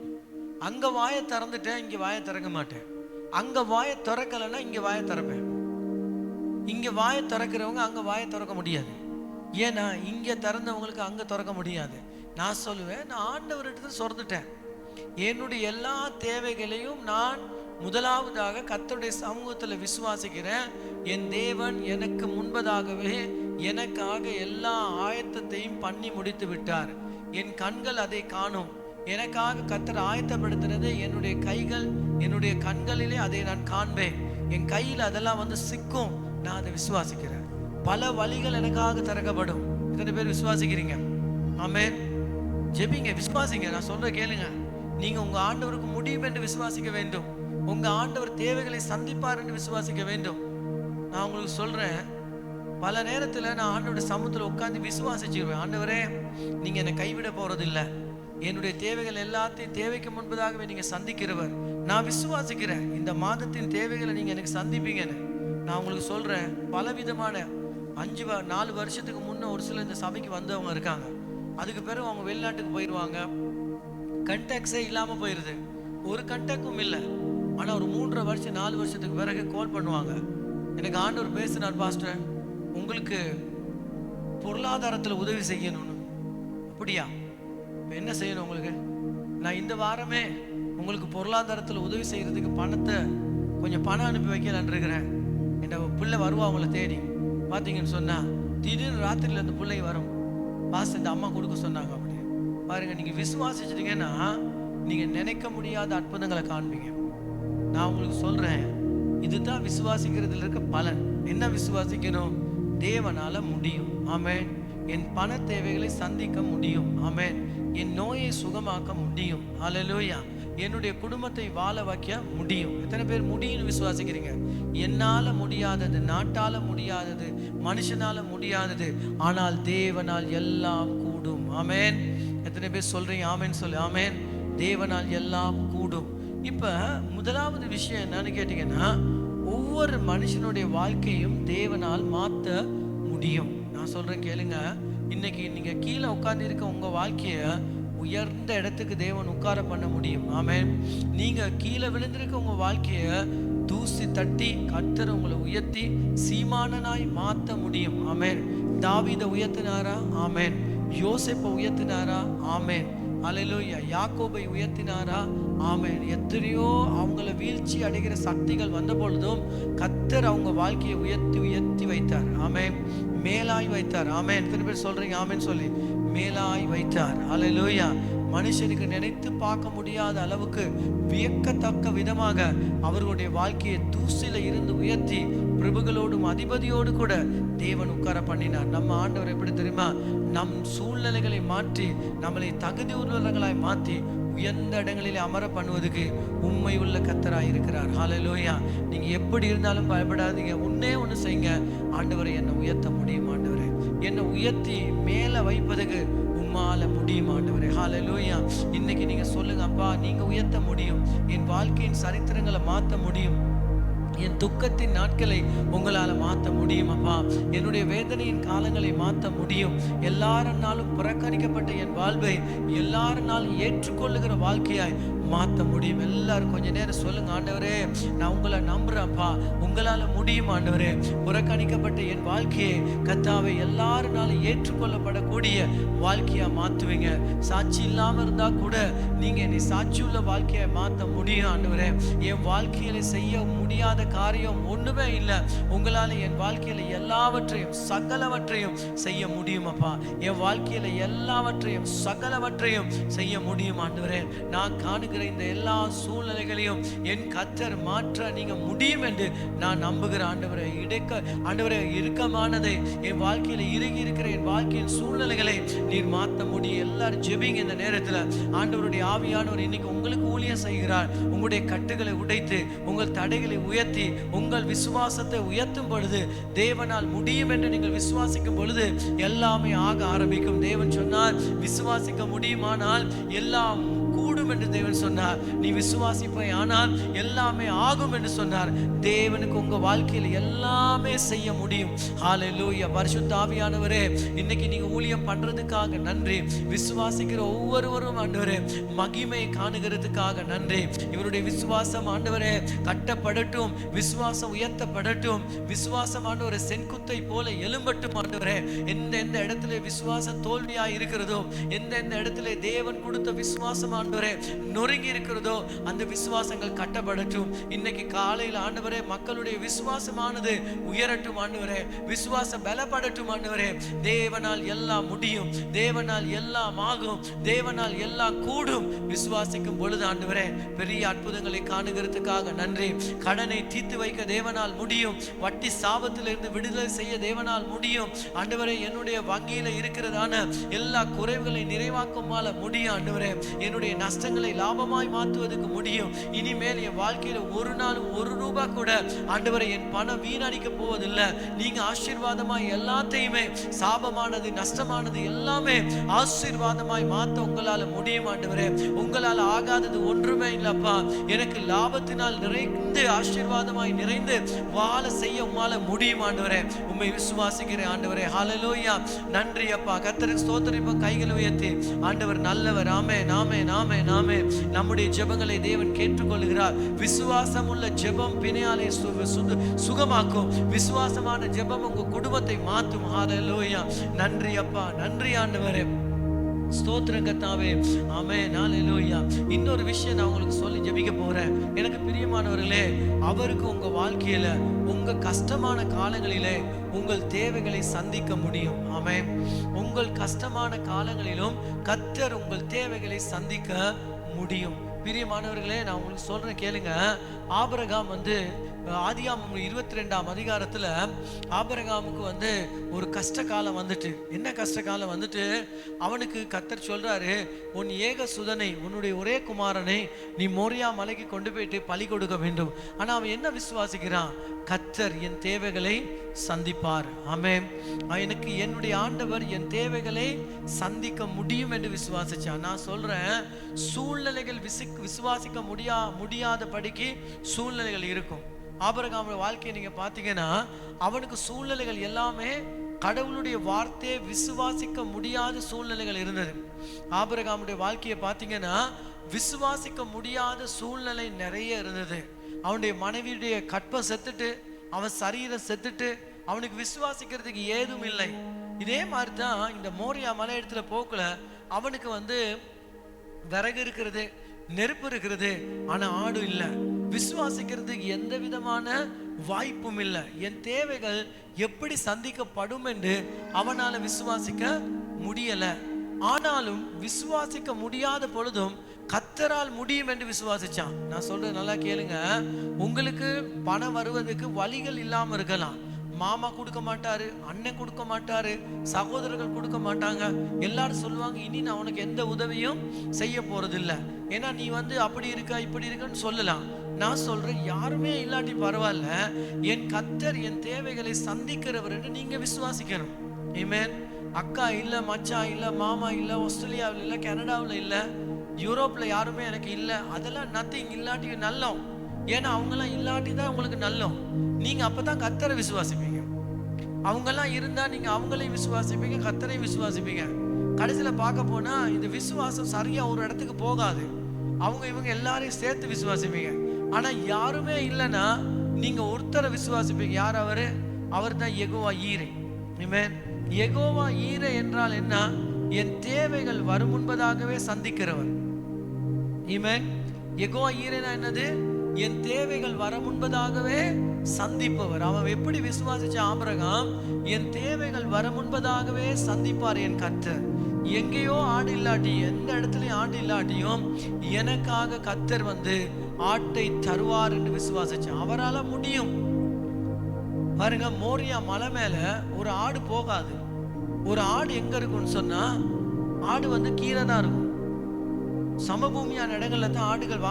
S1: அங்க வாயை திறந்துட்டேன், இங்க வாயை திறக்க மாட்டேன். அங்க வாயை திறக்கலைன்னா இங்க வாயை திறப்பேன். இங்க வாயை திறக்கிறவங்க அங்க வாயை திறக்க முடியாது. ஏன்னா இங்க திறந்தவங்களுக்கு அங்க திறக்க முடியாது. நான் சொல்லுவேன், நான் ஆண்டவரிடத்துல சொர்ந்துட்டேன். என்னுடைய எல்லா தேவைகளையும் நான் முதலாவதாக கர்த்தருடைய சமூகத்துல விசுவாசிக்கிறேன். என் தேவன் எனக்கு முன்பதாகவே எனக்காக எல்லா ஆயத்தத்தையும் பண்ணி முடித்து விட்டார். என் கண்கள் அதை காணும். எனக்காக கர்த்தர் ஆயத்தப்படுத்தினது என்னுடைய கைகள், என்னுடைய கண்களிலே அதை நான் காண்பேன். என் கையில் அதெல்லாம் வந்து சிக்கும். நான் அதை விசுவாசிக்கிறேன். பல வழிகள் எனக்காக திறக்கப்படும். எத்தனை பேர் விசுவாசிக்கிறீங்க? ஆமென். ஜெபிங்க, விசுவாசிங்க. நான் சொல்ற கேளுங்க. நீங்க உங்க ஆண்டவருக்கு முடியும் என்று விசுவாசிக்க வேண்டும். உங்க ஆண்டவர் தேவைகளை சந்திப்பார் என்று விசுவாசிக்க வேண்டும். நான் உங்களுக்கு சொல்றேன், பல நேரத்துல நான் ஆண்டவருடைய சமூகத்துல உட்கார்ந்து விசுவாசிச்சிருவேன். ஆண்டவரே, நீங்க என்னை கைவிட போறது இல்லை. என்னுடைய தேவைகள் எல்லாத்தையும் தேவைக்கு முன்பதாகவே நீங்க சந்திக்கிறவர். நான் விசுவாசிக்கிறேன், இந்த மாதத்தின் தேவைகளை நீங்க எனக்கு சந்திப்பீங்கன்னு. நான் உங்களுக்கு சொல்றேன், பலவிதமான 4 வருஷத்துக்கு முன்ன ஒரு சில இந்த சபைக்கு வந்தவங்க இருக்காங்க. அதுக்கு பிறகு அவங்க வெளிநாட்டுக்கு போயிடுவாங்க. கண்டாக்ட்ஸே இல்லாம போயிருது. ஒரு கண்டாக்டும் இல்லை. ஆனா ஒரு 3 வருஷம் 4 வருஷத்துக்கு பிறகு கால் பண்ணுவாங்க. எனக்கு ஆண்டவர் பேசினார், பாஸ்டர் உங்களுக்கு பொருளாதாரத்துல உதவி செய்யணும்னு. அப்படியா? என்ன செய்யணும் உங்களுக்கு? நான் இந்த வாரமே உங்களுக்கு பொருளாதாரத்துல உதவி செய்யறதுக்கு கொஞ்சம் பணம் அனுப்பி வைக்கலான் இருக்கிறேன். என் பிள்ளை வருவா அவங்கள தேடி. பார்த்தீங்கன்னு சொன்னா திடீர்னு ராத்திரில இந்த பிள்ளை வரும். பாஸ்டர் இந்த அம்மா கொடுக்க சொன்னாங்க. அப்படி பாருங்க, நீங்க விசுவாசிச்சிட்டீங்கன்னா நீங்க நினைக்க முடியாத அற்புதங்களை காண்பீங்க. நான் உங்களுக்கு சொல்றேன், இதுதான் விசுவாசிக்கிறதுல இருக்க பலன். என்ன விசுவாசிக்கணும்? தேவனால முடியும். ஆமென். என் பண தேவைகளை சந்திக்க முடியும். ஆமென். என் நோயை சுகமாக்க முடியும். ஹல்லேலூயா. என்னுடைய குடும்பத்தை வாழ வைக்க முடியும். எத்தனை பேர் முடியும்னு விசுவாசிக்கிறீங்க? என்னால முடியாதது, நாட்டால முடியாதது, மனுஷனால முடியாதது, ஆனால் தேவனால் எல்லாம் கூடும். ஆமென். எத்தனை பேர் சொல்றீங்க ஆமென்? சொல்லு ஆமென். தேவனால் எல்லாம் கூடும். இப்ப முதலாவது விஷயம் என்னன்னு கேட்டீங்கன்னா, ஒவ்வொரு மனுஷனுடைய வாழ்க்கையும் தேவனால் மாத்த முடியும். நான் சொல்றேன் கேளுங்க. இன்னைக்கு நீங்க கீழே உட்கார்ந்து இருக்க உங்க வாழ்க்கைய உயர்ந்த இடத்துக்கு தேவன் உட்கார பண்ண முடியும். ஆமென். நீங்க கீழே விழுந்திருக்க உங்க வாழ்க்கைய தூசி தட்டி கர்த்தர் உங்களை உயர்த்தி சீமானனாய் மாத்த முடியும். ஆமென். தாவீதை உயர்த்தினாரா? ஆமென். யோசேப்பை உயர்த்தினாரா? ஆமென். அல்லேலூயா. யாக்கோபை உயர்த்தினாரா? ஆமென். எத்தனையோ அவங்கள வீழ்ச்சி அடைகிற சக்திகள் வந்த பொழுதும் கர்த்தர் அவங்க வாழ்க்கையை உயர்த்தி வைத்தார். ஆமென். மேலாய் வைத்தார். ஆமென். எத்தனை பேர் சொல்றீங்க ஆமென்? சொல்லி மேலாய் வைத்தார். அல்லேலூயா. மனுஷனுக்கு நினைத்து பார்க்க முடியாத அளவுக்கு வியக்கத்தக்க விதமாக அவர்களுடைய வாழ்க்கையை தூசில இருந்து உயர்த்தி பிரபுகளோடும் அதிபதியோடு கூட தேவன் உட்கார பண்ணினார். நம்ம ஆண்டவர் எப்படி தெரியுமா? நம் சூழ்நிலைகளை மாற்றி நம்மளை தகுதி உள்ளவர்களாய் மாற்றி உயர்ந்த இடங்களில் அமர பண்ணுவதுக்கு உண்மை உள்ள கர்த்தராய் இருக்கிறார். ஹல்லேலூயா. நீங்க எப்படி இருந்தாலும் பயப்படாதீங்க. ஒண்ணு செய்யுங்க. ஆண்டவரை என்னை உயர்த்த முடியும் ஆண்டவரே, என்னை உயர்த்தி மேல வைப்பதுக்கு உம்மால முடியும் ஆண்டவரே. ஹல்லேலூயா. இன்னைக்கு நீங்க சொல்லுங்க, அப்பா நீங்க உயர்த்த முடியும், என் வாழ்க்கையின் சரித்திரங்களை மாற்ற முடியும், என் துக்கத்தின் நாட்களை உங்களால மாற்ற முடியும் அப்பா, என்னுடைய வேதனையின் காலங்களை மாற்ற முடியும், எல்லாருனாலும் புறக்கணிக்கப்பட்ட என் வாழ்வை எல்லாருனாலும் ஏற்றுக்கொள்ளுகிற வாழ்க்கையாய் மாற்ற முடியும். எல்லாரும் கொஞ்ச நேரம் சொல்லுங்க, ஆண்டவரே நான் உங்களை நம்புறேன்ப்பா, உங்களால முடியும் ஆண்டவரே. புறக்கணிக்கப்பட்ட என் வாழ்க்கையை கர்த்தாவே எல்லாருனாலும் ஏற்றுக்கொள்ளப்படக்கூடிய வாழ்க்கையா மாற்றுவீங்க. சாட்சி இல்லாம இருந்தா கூட நீங்க என்னை சாட்சி உள்ள வாழ்க்கையை மாற்ற முடியும் ஆண்டவரே. என் வாழ்க்கையில செய்ய முடியாத காரியம் ஒண்ணுமே இல்லை. உங்களால என் வாழ்க்கையில எல்லாவற்றையும் சகலவற்றையும் செய்ய முடியும் அப்பா. என் வாழ்க்கையில எல்லாவற்றையும் சகலவற்றையும் செய்ய முடியும் ஆண்டவரே. நான் காணுகிற இந்த எல்லா சூழ்நிலைகளையும் என் கர்த்தர் மாற்ற நீங்க முடியும் என்று நான் நம்புகிற ஆண்டவரே. ஆண்டவரே இறுக்கமானதை என் வாழ்க்கையில இறுகி இருக்கிற என் வாழ்க்கையின் சூழ்நிலைகளை நீர் மாற்ற முடியும். எல்லாரும் ஜெபிங்க இந்த நேரத்துல. ஆண்டவருடைய ஆவியானவர் இன்னைக்கு உங்களுக்கு ஊழியம் செய்கிறார். உங்களுடைய கட்டுகளை உடைத்து உங்கள் தடைகளை உயர்த்தி உங்கள் விசுவாசத்தை உயர்த்தும் பொழுது தேவனால் முடியும் என்று நீங்கள் விசுவாசிக்கும் பொழுது எல்லாமே ஆக ஆரம்பிக்கும். தேவன் சொன்னார், விசுவாசிக்க முடியுமானால் எல்லாம் கூடும் என்று தேவன் சொன்னார். நீ விசுவாசிப்பாய் ஆனால் எல்லாமே ஆகும் என்று சொன்னார். தேவனுக்கு உங்க வாழ்க்கையில் எல்லாமே செய்ய முடியும். ஹல்லேலூயா. பரிசுத்த ஆவியானவரே இன்னைக்கு நீங்க ஊழியம் பண்றதுக்காக நன்றி. விசுவாசிக்கிற ஒவ்வொருவரும் ஆண்டவரே மகிமை காணுகிறதுக்காக நன்றி. இவருடைய விசுவாசம் ஆண்டவரே கட்டப்படட்டும், விசுவாசம் உயர்த்தப்படட்டும், விசுவாசம் ஆண்டவரே சென்குத்தை போல எழும்பட்டும் ஆண்டவரே. எந்த இடத்துல விசுவாசம் தோல்வியா இருக்கிறதோ, எந்த இடத்துல தேவன் கொடுத்த விசுவாசம் ஆண்டவரே நொறுங்கி இருக்கிறதோ அந்த விசுவாசங்கள் கட்டப்படட்டும். இன்னைக்கு காலையில் ஆண்டவரே மக்களுடைய விசுவாசமானது உயரட்டும் ஆண்டவரே, விசுவாசம் பலப்படட்டும் ஆண்டவரே. தேவனால் எல்லாம் முடியும், தேவனால் எல்லாம் ஆகும், தேவனால் எல்லாம் கூடும். விசுவாசிக்கும் பொழுது ஆண்டவரே பெரிய அற்புதங்களை காணுகிறதுக்காக நன்றி. கடனை தீர்த்து வைக்க தேவனால் முடியும், வட்டி சாபத்திலிருந்து விடுதலை செய்ய தேவனால் முடியும் ஆண்டவரே. என்னுடைய வங்கியில இருக்கிறதான எல்லா குறைவுகளை நிறைவாக்குமால முடியும் ஆண்டவரே. என்னுடைய நஷ்டங்களை லாபமாய் மாற்றுவதற்கு முடியும். இனிமேல் என் வாழ்க்கையில ஒரு நாளும் ஒரு ரூபாய் கூட ஆண்டவரே என் பணம் வீணடிக்க போவதில்லை. நீங்க ஆசீர்வாதமாய் எல்லாத்தையுமே சாபமானது நஷ்டமானது எல்லாமே ஆசீர்வாதமாய் மாற்ற உங்களால முடியும் ஆண்டவரே. உங்களால் ஆகாதது ஒன்றுமே இல்லப்பா. எனக்கு லாபத்தினால் நிறைந்து ஆசீர்வாதமாய் நிறைந்து வாழ செய்ய உம்மால முடியும் ஆண்டவரே. உம்மை விசுவாசிக்கிறேன் ஆண்டவரே. ஹல்லேலூயா. நன்றி அப்பா. கர்த்தருக்கு ஸ்தோத்திரம். கைகளை உயர்த்தி ஆண்டவர் நல்லவர். ஆமென் ஆமென் ஆமென் ஆமென். நம்முடைய ஜெபங்களை தேவன் கேட்டுக்கொள்கிறார். விசுவாசம் உள்ள ஜெபம் பிணையாலே சுகமாக்கும். விசுவாசமான ஜெபம் உங்க குடும்பத்தை மாற்றும். ஹல்லேலூயா. நன்றி அப்பா, நன்றி ஆண்டவரே. ஸ்தோத்திரம் கர்த்தாவே. ஆமென் ஹல்லேலூயா. இன்னொரு விஷயம் நான் உங்களுக்கு சொல்லி ஜெபிக்க போறேன். எனக்கு பிரியமானவர்களே, அவருக்கு உங்க வாழ்க்கையில உங்க கஷ்டமான காலங்களிலே உங்கள் தேவைகளை சந்திக்க முடியும். ஆமென். உங்கள் கஷ்டமான காலங்களிலும் கர்த்தர் உங்கள் தேவைகளை சந்திக்க முடியும். பிரியமானவர்களே, நான் உங்களுக்கு சொல்றேன் கேளுங்க. ஆபிரகாம் ஆதியாகமம் 22ஆம் அதிகாரத்துல ஆபிரகாமுக்கு ஒரு கஷ்ட காலம் வந்துட்டு, என்ன கஷ்ட காலம் வந்துட்டு, அவனுக்கு கர்த்தர் சொல்றாரு, உன் ஏக சுதனை உன்னுடைய ஒரே குமாரனை நீ மோரியா மலைக்கு கொண்டு போயிட்டு பலி கொடுக்க வேண்டும். ஆனா அவன் என்ன விசுவாசிக்கிறான்? கர்த்தர் என் தேவைகளை சந்திப்பார். ஆமென். எனக்கு என்னுடைய ஆண்டவர் என் தேவைகளை சந்திக்க முடியும் என்று விசுவாசிச்சான். நான் சொல்றேன், சூழ்நிலைகள் விசுவாசிக்க முடியாத படிக்கு சூழ்நிலைகள் இருக்கும். ஆபிரகாமுடைய வாழ்க்கையை நீங்க பாத்தீங்கன்னா அவனுக்கு சூழ்நிலைகள் எல்லாமே கடவுளுடைய வார்த்தையை விசுவாசிக்க முடியாத சூழ்நிலைகள் இருந்தது. ஆபிரகாமுடைய வாழ்க்கையை பாத்தீங்கன்னா விசுவாசிக்க முடியாத சூழ்நிலை நிறைய இருந்தது. அவனுடைய மனைவியுடைய கற்பம் செத்துட்டு, அவன் சரீரம் செத்துட்டு, அவனுக்கு விசுவாசிக்கிறதுக்கு ஏதும் இல்லை. இதே மாதிரி தான் இந்த மோரியா மலை இடத்துல போக்குல அவனுக்கு விறகு இருக்கிறது, நெருப்பு இருக்கிறது, ஆனா ஆடு இல்லை. விசுவாசிக்கிறதுக்கு எந்த விதமான வாய்ப்பும் இல்லை. என் தேவைகள் எப்படி சந்திக்கப்படும் என்று அவனால விசுவாசிக்க முடியல. ஆனாலும் விசுவாசிக்க முடியாத பொழுதும் கர்த்தரால் முடியும் என்று விசுவாசிச்சான். நான் சொல்றது நல்லா கேளுங்க. உங்களுக்கு பணம் வருவதற்கு வழிகள் இல்லாம இருக்கலாம். மாமா கொடுக்க மாட்டாரு, அண்ணன் கொடுக்க மாட்டாரு, சகோதரர்கள் கொடுக்க மாட்டாங்க. எல்லாரும் சொல்லுவாங்க, இனி நான் உனக்கு எந்த உதவியும் செய்ய போறது இல்லை, ஏன்னா நீ அப்படி இருக்க இப்படி இருக்கன்னு சொல்லலாம். நான் சொல்றேன், யாருமே இல்லாட்டி பரவாயில்ல, என் கர்த்தர் என் தேவைகளை சந்திக்கிறவர் என்று நீங்க விசுவாசிக்கணும். ஆமென். அக்கா இல்ல, மச்சான் இல்ல, மாமா இல்ல, ஆஸ்திரேலியாவில் இல்ல, கனடாவில் இல்ல, யூரோப்ல யாருமே எனக்கு இல்லை, அதெல்லாம் நத்திங். இல்லாட்டி நல்லோம், ஏன்னா அவங்கெல்லாம் இல்லாட்டி தான் உங்களுக்கு நல்லோம். நீங்க அப்பதான் கர்த்தரை விசுவாசிப்பீங்க. அவங்கெல்லாம் இருந்தா நீங்க அவங்களையும் விசுவாசிப்பீங்க, கர்த்தரையும் விசுவாசிப்பீங்க. கடைசியில பார்க்க போனா இந்த விசுவாசம் சரியா ஒரு இடத்துக்கு போகாது. அவங்க இவங்க எல்லாரையும் சேர்த்து விசுவாசிப்பீங்க. ஆனா யாருமே இல்லைன்னா நீங்க ஒருத்தரை விசுவாசிப்பீங்க. யார் அவரு? அவர் தான் யெகோவா ஈரே. ஆமென். யெகோவா ஈரே என்றால் என்ன? என் தேவைகள் வரும் முன்பதாகவே சந்திக்கிறவர். ஆமென். யெகோவா ஈரேனா என்னது? என் தேவைகள் வர முன்பதாகவே சந்திப்பவர். அவன் எப்படி விசுவாசிச்ச ஆபிரகாம்? என் தேவைகள் வர முன்பதாகவே சந்திப்பார் என் கர்த்தர். எங்கேயோ ஆடு இல்லாட்டி, எந்த இடத்துலயும் ஆடு இல்லாட்டியும் எனக்காக கர்த்தர் ஆட்டை தருவார் என்று விசுவாசிச்சான். அவரால முடியும். பாருங்க, மோரியா மலை மேல ஒரு ஆடு போகாது. ஒரு ஆடு எங்க இருக்கும்னு சொன்னா, ஆடு கீழே தான் இருக்கும். சமபூமியான இடங்கள்ல தான் ஆடுகள்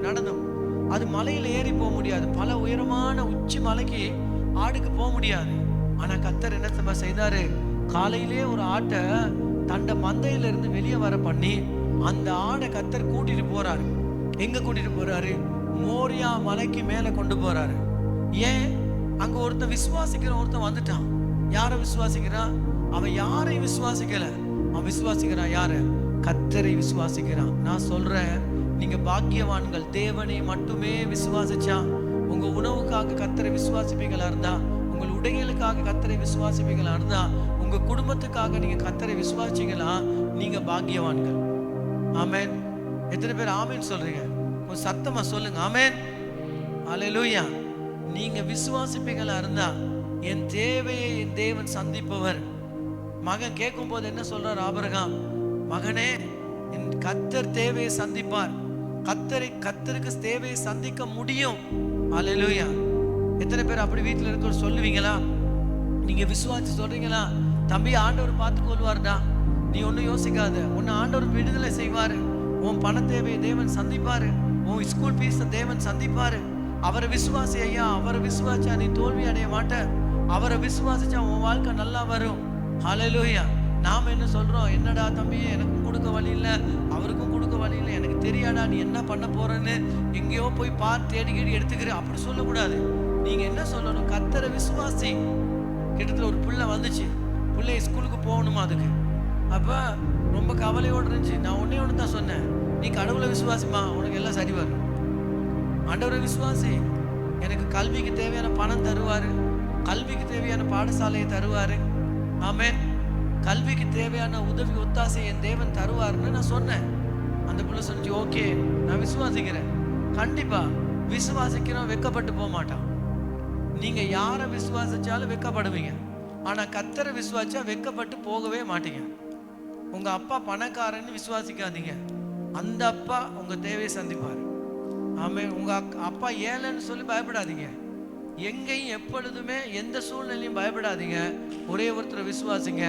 S1: நடந்தும். அது மலையில ஏறி போக முடியாது. பல உயரமான உச்சி மலைக்கு ஆடுக்கு போக முடியாது. ஆனா கர்த்தர் என்ன செய்தாரு? காலையிலே ஒரு ஆட்டை தண்ட மந்தையில இருந்து வெளியே வர பண்ணி அந்த ஆடை கர்த்தர் கூட்டிட்டு போறாரு. எங்க கூட்டிட்டு போறாரு? மோரியா மலைக்கு மேல கொண்டு போறாரு. ஏன்? அங்க ஒருத்தன் விசுவாசிக்கிற ஒருத்தன் வந்துட்டான். யார விசுவாசிக்கிறான்? அவன் யாரையும் விசுவாசிக்கல. அவன் விசுவாசிக்கிறான் யார? கர்த்தரை விசுவாசிக்கிறான். நான் சொல்றேன், நீங்க பாக்கியவான்கள். தேவனை மட்டுமே விசுவாசிச்சா, உங்க உணவுக்காக கர்த்தரை விசுவாசிப்பீங்களா இருந்தா, உங்கள் உடைகளுக்காக கர்த்தரை விசுவாசிப்பீங்களா இருந்தா, உங்க குடும்பத்துக்காக நீங்க கர்த்தரை விசுவாசிங்களா, நீங்க பாக்கியவான்கள். ஆமென். எத்தனை பேர் ஆமென் சொல்றீங்க? கொஞ்சம் சத்தமா சொல்லுங்க. ஆமென். அல்லேலூயா. நீங்க விசுவாசிப்பீங்களா இருந்தா, என் தேவையை என் தேவன் சந்திப்பவர். மகன் கேட்கும் போது என்ன சொல்றார் ஆபிரகாம்? மகனே, என் கர்த்தர் தேவையை சந்திப்பார். கர்த்தருக்கு தேவையை சந்திக்க முடியும். அல்லேலூயா. எத்தனை பேர் அப்படி வீட்டில் இருக்க சொல்லுவீங்களா? நீங்க விசுவாசி சொல்றீங்களா? தம்பி, ஆண்டவர் பார்த்து கொள்வார்டா, நீ ஒன்னும் யோசிக்காத, உன்னை ஆண்டவர் விடுதலை செய்வாரு. உன் பண தேவையை தேவன் சந்திப்பாரு. உன் ஸ்கூல் ஃபீஸ் தேவன் சந்திப்பாரு. அவரை விசுவாசி ஐயா. அவரை விசுவாசிச்சா நீ தோல்வி அடைய மாட்ட. அவரை விசுவாசிச்சா உன் வாழ்க்கை நல்லா வரும். ஹல்லேலூயா. நாம என்ன சொல்றோம்? என்னடா தம்பி, எனக்கும் கொடுக்க வழி இல்லை, அவருக்கும் கொடுக்க வழி இல்லை, எனக்கு தெரியாடா நீ என்ன பண்ண போறன்னு, எங்கேயோ போய் பார்த்து தேடி எடுத்துக்கிற. அப்படி சொல்லக்கூடாது. நீங்க என்ன சொல்லணும்? கர்த்தரை விசுவாசி. கிட்டத்தட்ட ஒரு பிள்ளை வந்துச்சு, பிள்ளை ஸ்கூலுக்கு போகணுமா. அதுக்கு அப்ப ரொம்ப கவலையோடு இருந்துச்சு. நான் ஒன்னே ஒன்று தான் சொன்னேன், நீ கடவுளை விசுவாசிமா, உனக்கு எல்லாம் சரி வரும். ஆண்டவரை விசுவாசி. எனக்கு கல்விக்கு தேவையான பணம் தருவாரு, கல்விக்கு தேவையான பாடசாலையை தருவாரு. ஆமென். கல்விக்கு தேவையான உதவி ஒத்தாசை என் தேவன் தருவாருன்னு நான் சொன்னேன். அந்த பிள்ளை சொல்லிச்சு, ஓகே நான் விசுவாசிக்கிறேன். கண்டிப்பா விசுவாசிக்கிறோம், வெக்கப்பட்டு போக மாட்டான். நீங்க யாரை விசுவாசிச்சாலும் வெக்கப்படுவீங்க. ஆனா கர்த்தரை விசுவாசிச்சா வெக்கப்பட்டு போகவே மாட்டீங்க. உங்க அப்பா பணக்காரன்னு விசுவாசிக்காதீங்க, அந்த அப்பா உங்க தேவையை சந்திப்பார். ஆமென். உங்க அப்பா ஏழைன்னு சொல்லி பயப்படாதீங்க. எங்கேயும் எப்பொழுதுமே எந்த சூழ்நிலையும் பயப்படாதீங்க. ஒரே ஒருத்தரை விசுவாசிங்க.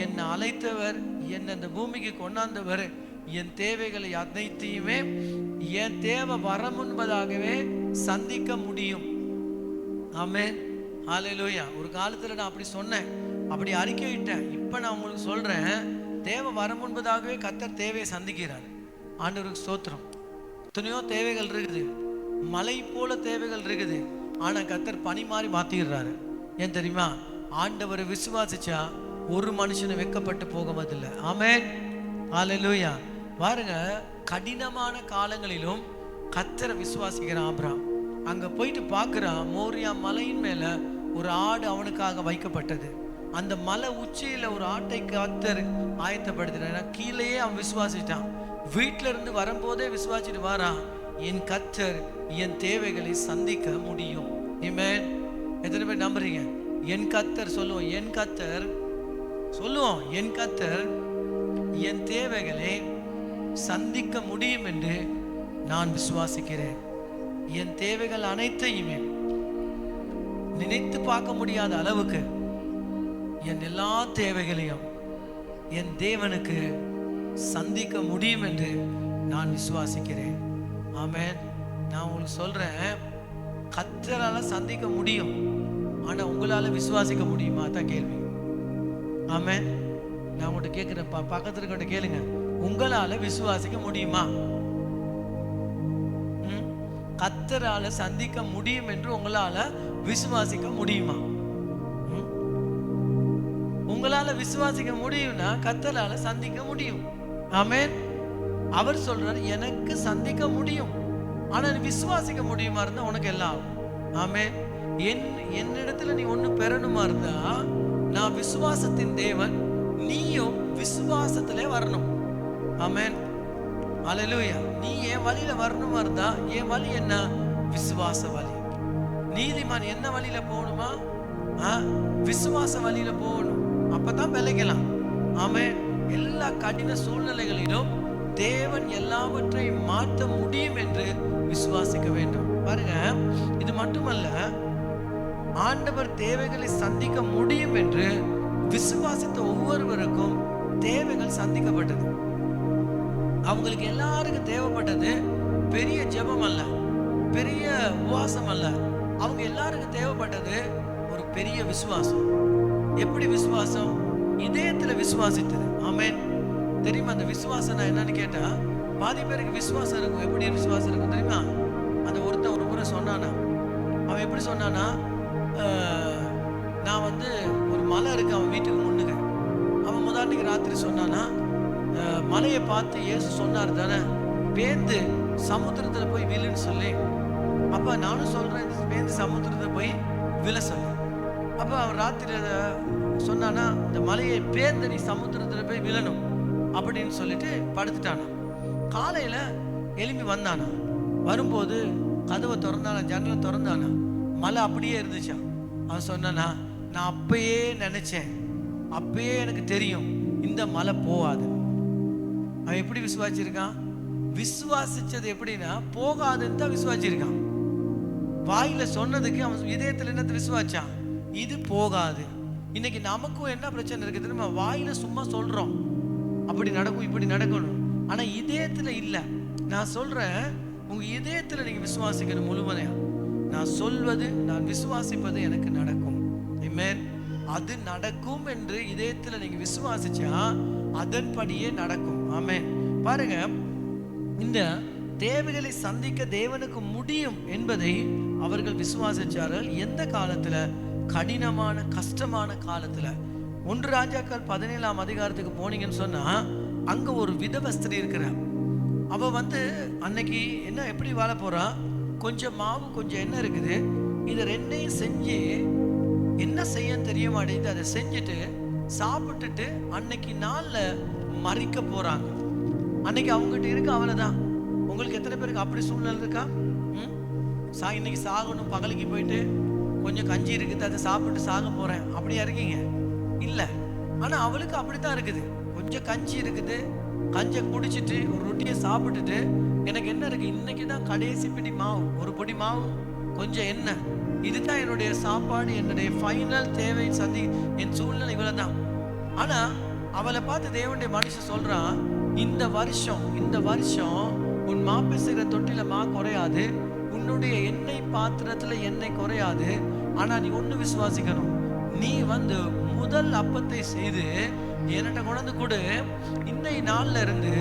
S1: என்னை அழைத்தவர், என்னை இந்த பூமிக்கு கொண்டாந்தவர், என் தேவைகளை அனைத்தையுமே என் தேவை வர முன்பதாகவே சந்திக்க முடியும். ஆமென். ஹல்லேலூயா. ஒரு காலத்துல நான் அப்படி சொன்னேன், அப்படி அறிக்கையிட்டேன். இப்ப நான் உங்களுக்கு சொல்றேன், தேவை வர முன்பதாகவே கர்த்தர் தேவையை சந்திக்கிறார். ஆண்டவருக்கு ஸ்தோத்திரம். எத்தனையோ தேவைகள் இருக்குது, மலை போல தேவைகள் இருக்குது. ஆனா கர்த்தர் பனி மாதிரி மாத்திடுறாரு. ஏன் தெரியுமா? ஆண்டவரை விசுவாசிச்சா ஒரு மனுஷனை வெக்கப்பட்டு போகவதில்லை. ஆமென். ஹல்லேலூயா. பாருங்க, கடினமான காலங்களிலும் கர்த்தரை விசுவாசிக்கிறான் ஆபிரகாம். அங்க போயிட்டு பார்க்கிறான், மோரியா மலையின் மேல ஒரு ஆடு அவனுக்காக வைக்கப்பட்டது. அந்த மலை உச்சியில ஒரு ஆட்டை கர்த்தர் ஆயத்தப்படுத்தினான். கீழேயே அவன் விசுவாசிட்டான். வீட்டுல இருந்து வரும்போதே விசுவாசிட்டு வாரான், என் கர்த்தர் என் தேவைகளை சந்திக்க முடியும். ஆமென். எத்தனை பேர் நம்புறீங்க? என் கர்த்தர் சொல்லுவோம், என் கர்த்தர் சொல்லுவோம், என் கர்த்தர் என் தேவைகளை சந்திக்க முடியும் என்று நான் விசுவாசிக்கிறேன். என் தேவைகள் அனைத்தையுமே நினைத்து பார்க்க முடியாத அளவுக்கு என் எல்லா தேவைகளையும் என் தேவனுக்கு சந்திக்க முடியும் என்று நான் விசுவாசிக்கிறேன். ஆமென். நான் உங்களுக்கு சொல்றேன், கர்த்தரால சந்திக்க முடியும், ஆனா உங்களால விசுவாசிக்க முடியுமா தான் கேள்வி. ஆமென். நான் உங்கள்கிட்ட கேட்கிறேன், பக்கத்துல இருக்க கேளுங்க, உங்களால விசுவாசிக்க முடியுமா? கர்த்தரால சந்திக்க முடியும் என்று உங்களால விசுவாசிக்க முடியுமா? உங்களால விசுவாசிக்க முடியும்னா கர்த்தரால சந்திக்க முடியும். ஆமென். அவர் சொல்றாரு, எனக்கு சந்திக்க முடியும், ஆனா நீ விசுவாசிக்க முடியுமா இருந்தா உனக்கு எல்லாம் ஆகும். ஆமென். என்னிடத்துல நீ ஒண்ணு பெறணுமா இருந்தா, நான் விசுவாசத்தின் தேவன், நீயும் விசுவாசத்திலே வரணும். ஆமென். அல்லேலூயா. நீ என் வழியில வரணுமா இருந்தா, என் வழி என்ன? விசுவாச வழி. நீதிமான் என்ன வழியில போகணுமா? விசுவாச வழியில போகணும். அப்பதான் விளைக்கலாம். ஆமென். எல்லா கடின சூழ்நிலைகளிலும் தேவன் எல்லாவற்றையும் மாற்ற முடியும் என்று விசுவாசிக்க வேண்டும். பாருங்க, இது மட்டுமல்ல, ஆண்டவர் தேவைகளை சந்திக்க முடியும் என்று விசுவாசித்த ஒவ்வொருவருக்கும் தேவைகள் சந்திக்கப்பட்டது. அவங்களுக்கு எல்லாருக்கும் தேவைப்பட்டது பெரிய ஜெபம் அல்ல, பெரிய உபவாசம் அல்ல. அவங்க எல்லாருக்கும் தேவைப்பட்டது ஒரு பெரிய விசுவாசம். எப்படி விசுவாசம்? இதயத்துல விசுவாசித்தது. ஆமென். தெரியுமா அந்த விசுவாசம் என்னன்னு கேட்டா, பாதி பேருக்கு விசுவாசம் இருக்கும். எப்படி விசுவாசம் இருக்கும் தெரியுமா? அந்த ஒருத்தன் ஒரு முறை சொன்னானா, அவன் எப்படி சொன்னானா, நான் ஒரு மலை இருக்கு அவன் வீட்டுக்கு முன்னுக்கு. அவன் முதன்னைக்கு ராத்திரி சொன்னானா, மலையை பார்த்து இயேசு சொன்னார் தானே, பேந்து சமுத்திரத்துல போய் விழுன்னு சொல்லி. அப்ப நானும் சொல்றேன், பேந்து சமுத்திரத்துல போய் விழ சொல்லு. அப்ப அவன் ராத்திரி சொன்னானா, இந்த மலையை பேந்து நீ சமுத்திரத்துல போய் விழணும் அப்படின்னு சொல்லிட்டு படுத்துட்டானா. காலையில எழும்பி வந்தானா. வரும்போது கதவை திறந்தானா, ஜன்னலை திறந்தானா, மலை அப்படியே இருந்துச்சா. அவன் சொன்னானா, நான் அப்பயே நினைச்சேன், அப்பயே எனக்கு தெரியும் இந்த மலை போகாது. அவன் எப்படி விசுவாசிச்சிருக்கான்? விசுவாசிச்சது எப்படின்னா, போகாதுன்னு தான் விசுவாசிச்சிருக்கான். வாயில சொன்னதுக்கு அவன் இதயத்துல என்னத்தை விசுவாச்சான்? இது போகாது. இன்னைக்கு நமக்கும் என்ன பிரச்சனை இருக்கு தெரியுமா? வாயில சும்மா சொல்றோம், அப்படி நடக்கும் இப்படி நடக்கணும், ஆனா இதயத்துல இல்ல. நான் சொல்றேன், உங்க இதயத்துல நீங்க விசுவாசிக்கணும் முழுமையா. நான் சொல்வது, நான் விசுவாசிப்பது எனக்கு நடக்கும். ஆமென். அது நடக்கும் என்று இதயத்துல நீங்க விசுவாசிச்சா அதன்படியே நடக்கும். ஆமென். பாருங்க, இந்த தேவைகளை சந்திக்க தேவனுக்கு முடியும் என்பதை அவர்கள் விசுவாசிச்சார்கள். எந்த காலத்துல? கடினமான கஷ்டமான காலத்துல. 1 ராஜாக்கள் 17ஆம் அதிகாரத்துக்கு போனீங்கன்னு சொன்னா, அங்க ஒரு விதவை ஸ்திரீ இருக்கிறார். அவ அன்னைக்கு என்ன எப்படி வாழ போறா? கொஞ்சம் மாவு கொஞ்சம் எண்ணெய் இருக்குது, இதை ரெண்டையும் செஞ்சு என்ன செய்ய தெரிய மாட்டேங்குது. அதை செஞ்சுட்டு சாப்பிட்டுட்டு அன்னைக்கு நாள்ல மறிக்க போறாங்க. அன்னைக்கு அவங்ககிட்ட இருக்கு அவ்வளவுதான். உங்களுக்கு எத்தனை பேருக்கு அப்படி சூழ்நிலை இருக்கா? இன்னைக்கு சாகணும், பகலுக்கு போயிட்டு கொஞ்சம் கஞ்சி இருக்குது, அதை சாப்பிட்டு சாக போறேன், அப்படியா இருக்கீங்க? இல்ல. ஆனா அவளுக்கு அப்படித்தான் இருக்குது. கொஞ்சம் கஞ்சி இருக்குது, கஞ்சை குடிச்சிட்டு ஒரு ரொட்டியை சாப்பிட்டுட்டு, எனக்கு என்ன இருக்கு, இன்னைக்கு தான் கடைசி பிடி மாவு, ஒரு பொடி மாவு, கொஞ்சம் எண்ணெய், இதுதான் என்னுடைய சாப்பாடு, என்னுடைய ஃபைனல் தேவை, என் சூழ்நிலை இவ்வளவுதான். ஆனா அவளை பார்த்து தேவனுடைய மனுஷன் சொல்றான், இந்த வருஷம் உன் மாப்பிசைகிற தொட்டில மா குறையாது, உன்னுடைய எண்ணெய் பாத்திரத்துல எண்ணெய் குறையாது. ஆனா நீ ஒண்ணு விசுவாசிக்கணும், நீ முதல் அப்பத்தை செய்து என்கிட்ட கொண்டு கொடு, இன்னைய நாள்ல இருந்து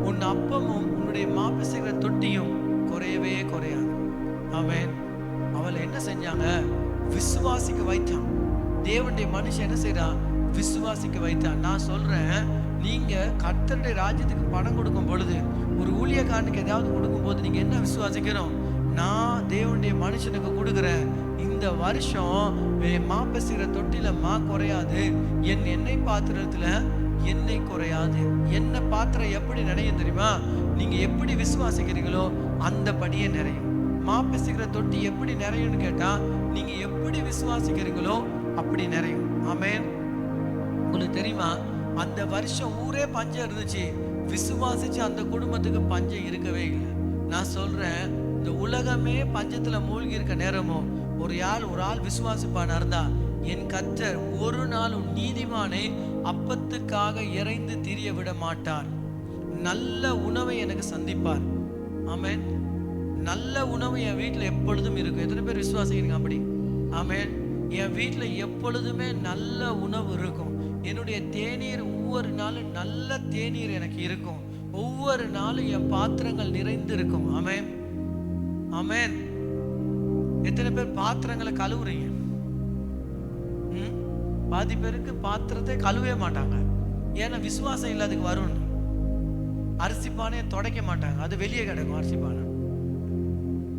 S1: உன் அப்பமும் உன்னுடைய மாப்பிசைகிற தொட்டியும் குறையவே குறையாது. ஆமென். அவளை என்ன செஞ்சாங்க? விசுவாசிக்க வைத்தான். தேவனுடைய மனுஷன் என்ன செய்யறான்? விசுவாசிக்க வைத்தான். நான் சொல்றேன், நீங்க கர்த்தருடைய ராஜ்யத்துக்கு பணம் கொடுக்கும் பொழுது, ஒரு ஊழியக்காரனுக்கு ஏதாவது கொடுக்கும் போது நீங்க என்ன விசுவாசிக்கணும்? நான் தேவனுடைய மனுஷனுக்கு கொடுக்குறேன், இந்த வருஷம் மாப்பிசைகிற தொட்டில மா குறையாது, என் எண்ணெய் பாத்திரத்துல எண்ணெய் குறையாது. எண்ணெய் பாத்திரம் எப்படி நிறையும் தெரியுமா? நீங்க எப்படி விசுவாசிக்கிறீங்களோ அந்த படியே நிறையும். மாப்பிசைகிற தொட்டி எப்படி நிறையும்னு கேட்டா, நீங்க எப்படி விசுவாசிக்கிறீங்களோ அப்படி நிறையும். ஆமென். உங்களுக்கு தெரியுமா, அந்த வருஷம் ஊரே பஞ்சம் இருந்துச்சு, விசுவாசிச்சு அந்த குடும்பத்துக்கு பஞ்சம் இருக்கவே இல்லை. நான் சொல்றேன், இந்த உலகமே பஞ்சத்துல மூழ்கி இருக்க நேரமோ ஒரு ஆள் விசுவாசிப்பான இருந்தா, என் கர்த்தர் ஒரு நாளும் நீதிமானை அப்பத்துக்காக இறைந்து திரிய விட மாட்டார். நல்ல உணவை எனக்கு சந்திப்பார். ஆமென். நல்ல உணவு என் வீட்டில் எப்பொழுதும் இருக்கும். எத்தனை பேர் விசுவாசிக்கிறீங்க அப்படி? ஆமென். என் வீட்டில் எப்பொழுதுமே நல்ல உணவு இருக்கும். என்னுடைய தேநீர் ஒவ்வொரு நாளும் நல்ல தேநீர் எனக்கு இருக்கும். ஒவ்வொரு நாளும் என் பாத்திரங்கள் நிறைந்து இருக்கும். ஆமென், ஆமென். எத்தனை பேர் பாத்திரங்களை கழுவுறீங்க? பாதி பேருக்கு பாத்திரத்தை கழுவே மாட்டாங்க. ஏன்னா விசுவாசம் இல்லை, அதுக்கு வரும். அரிசி பானையை துடைக்க மாட்டாங்க, அது வெளியே கிடைக்கும். அரிசி பானை,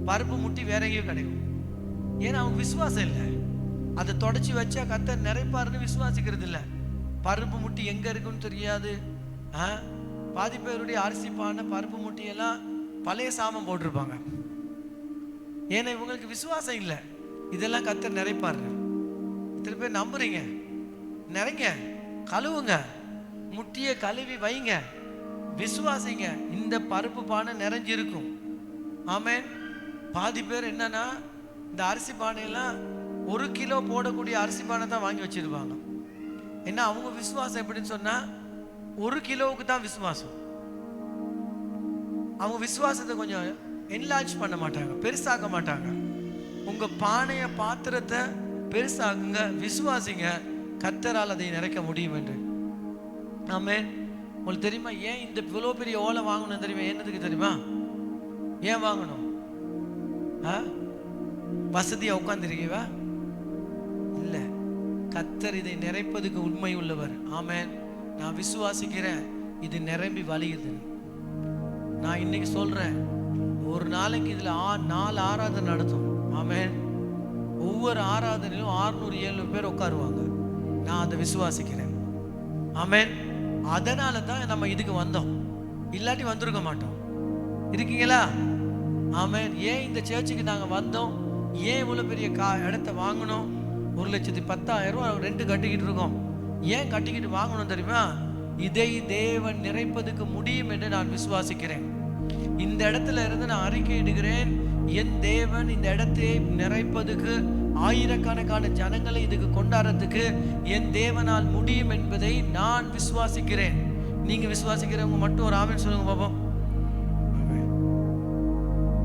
S1: பருப்பு முட்டி வேற எங்கேயும் கிடைக்கும். ஏன்னா அவங்க விசுவாசம் இல்லை. அதை தொடச்சி வச்சா கர்த்தர் நிறைப்பாருன்னு விசுவாசிக்கிறது இல்லை. பருப்பு முட்டி எங்க இருக்குன்னு தெரியாது. பாதி பேருடைய அரிசி பானை பருப்பு முட்டியெல்லாம் பழைய சாமம் போட்டிருப்பாங்க. ஏன்னா இவங்களுக்கு விசுவாசம் இல்லை. இதெல்லாம் கர்த்தர் நிறைப்பாரு. இத்தனை பேர் நம்புறீங்க? நிறைங்க, கழுவுங்க, முட்டியை கழுவி வைங்க, விசுவாசிங்க, இந்த பருப்பு பானை நிறைஞ்சிருக்கும். ஆமென். பாதி பேர் என்னன்னா, இந்த அரிசி பானையெல்லாம் 1 கிலோ போடக்கூடிய அரிசி பானை தான் வாங்கி வச்சிருப்பாங்க. ஏன்னா அவங்க விசுவாசம் எப்படின்னு சொன்னா, 1 கிலோவுக்கு தான் விசுவாசம். அவங்க விசுவாசத்தை கொஞ்சம் என்லார்ஜ் பண்ண மாட்டாங்க, பெருசாக்க மாட்டாங்க. உங்க பானைய பாத்திரத்தை பெருசாக்குங்க, விசுவாசிங்க, கர்த்தரால் அதை நிறைக்க முடியும் என்று. ஆமென். உங்களுக்கு தெரியுமா ஏன் இந்த இவ்வளோ பெரிய ஓலை வாங்கணும் தெரியுமா? என்னதுக்கு தெரியுமா? ஏன் வாங்கணும்? வசதியா உட்கார்ந்துருக்கீவா? இல்ல, கர்த்தர் இதை நிறைப்பதுக்கு உண்மை உள்ளவர். ஆமென். நான் விசுவாசிக்கிறேன், இது நிரம்பி வழியுது. நான் இன்னைக்கு சொல்றேன், ஒரு நாளைக்கு இதுல 4 ஆராதனை நடத்தும். ஆமென். ஒவ்வொரு ஆராதனையிலும் 600-700 பேர் உட்காருவாங்க. நான் அதை விசுவாசிக்கிறேன். ஆமென். அதனால தான் நம்ம இதுக்கு வந்தோம், இல்லாட்டி வந்திருக்க மாட்டோம். இருக்கீங்களா? ஆமென். ஏன் இந்த சர்ச்சுக்கு நாங்க வந்தோம்? ஏன் இவ்வளவு பெரிய இடத்த வாங்கணும்? 1,10,000 ரூபாய் ரெண்டு கட்டிக்கிட்டு இருக்கோம். ஏன் கட்டிக்கிட்டு வாங்கணும் தெரியுமா? இதை தேவன் நிறைப்பதுக்கு முடியும் என்று நான் விசுவாசிக்கிறேன். இந்த இடத்துல இருந்து நான் அறிக்கை இடுகிறேன், என் தேவன் இந்த இடத்தை நிறைப்பதுக்கு, ஆயிரக்கணக்கான ஜனங்களை இதுக்கு கொண்டாடுறதுக்கு என் தேவனால் முடியும் என்பதை நான் விசுவாசிக்கிறேன். நீங்க விசுவாசிக்கிறவங்க மட்டும் ஒரு ஆமென் சொல்லுங்க பாப்போம்.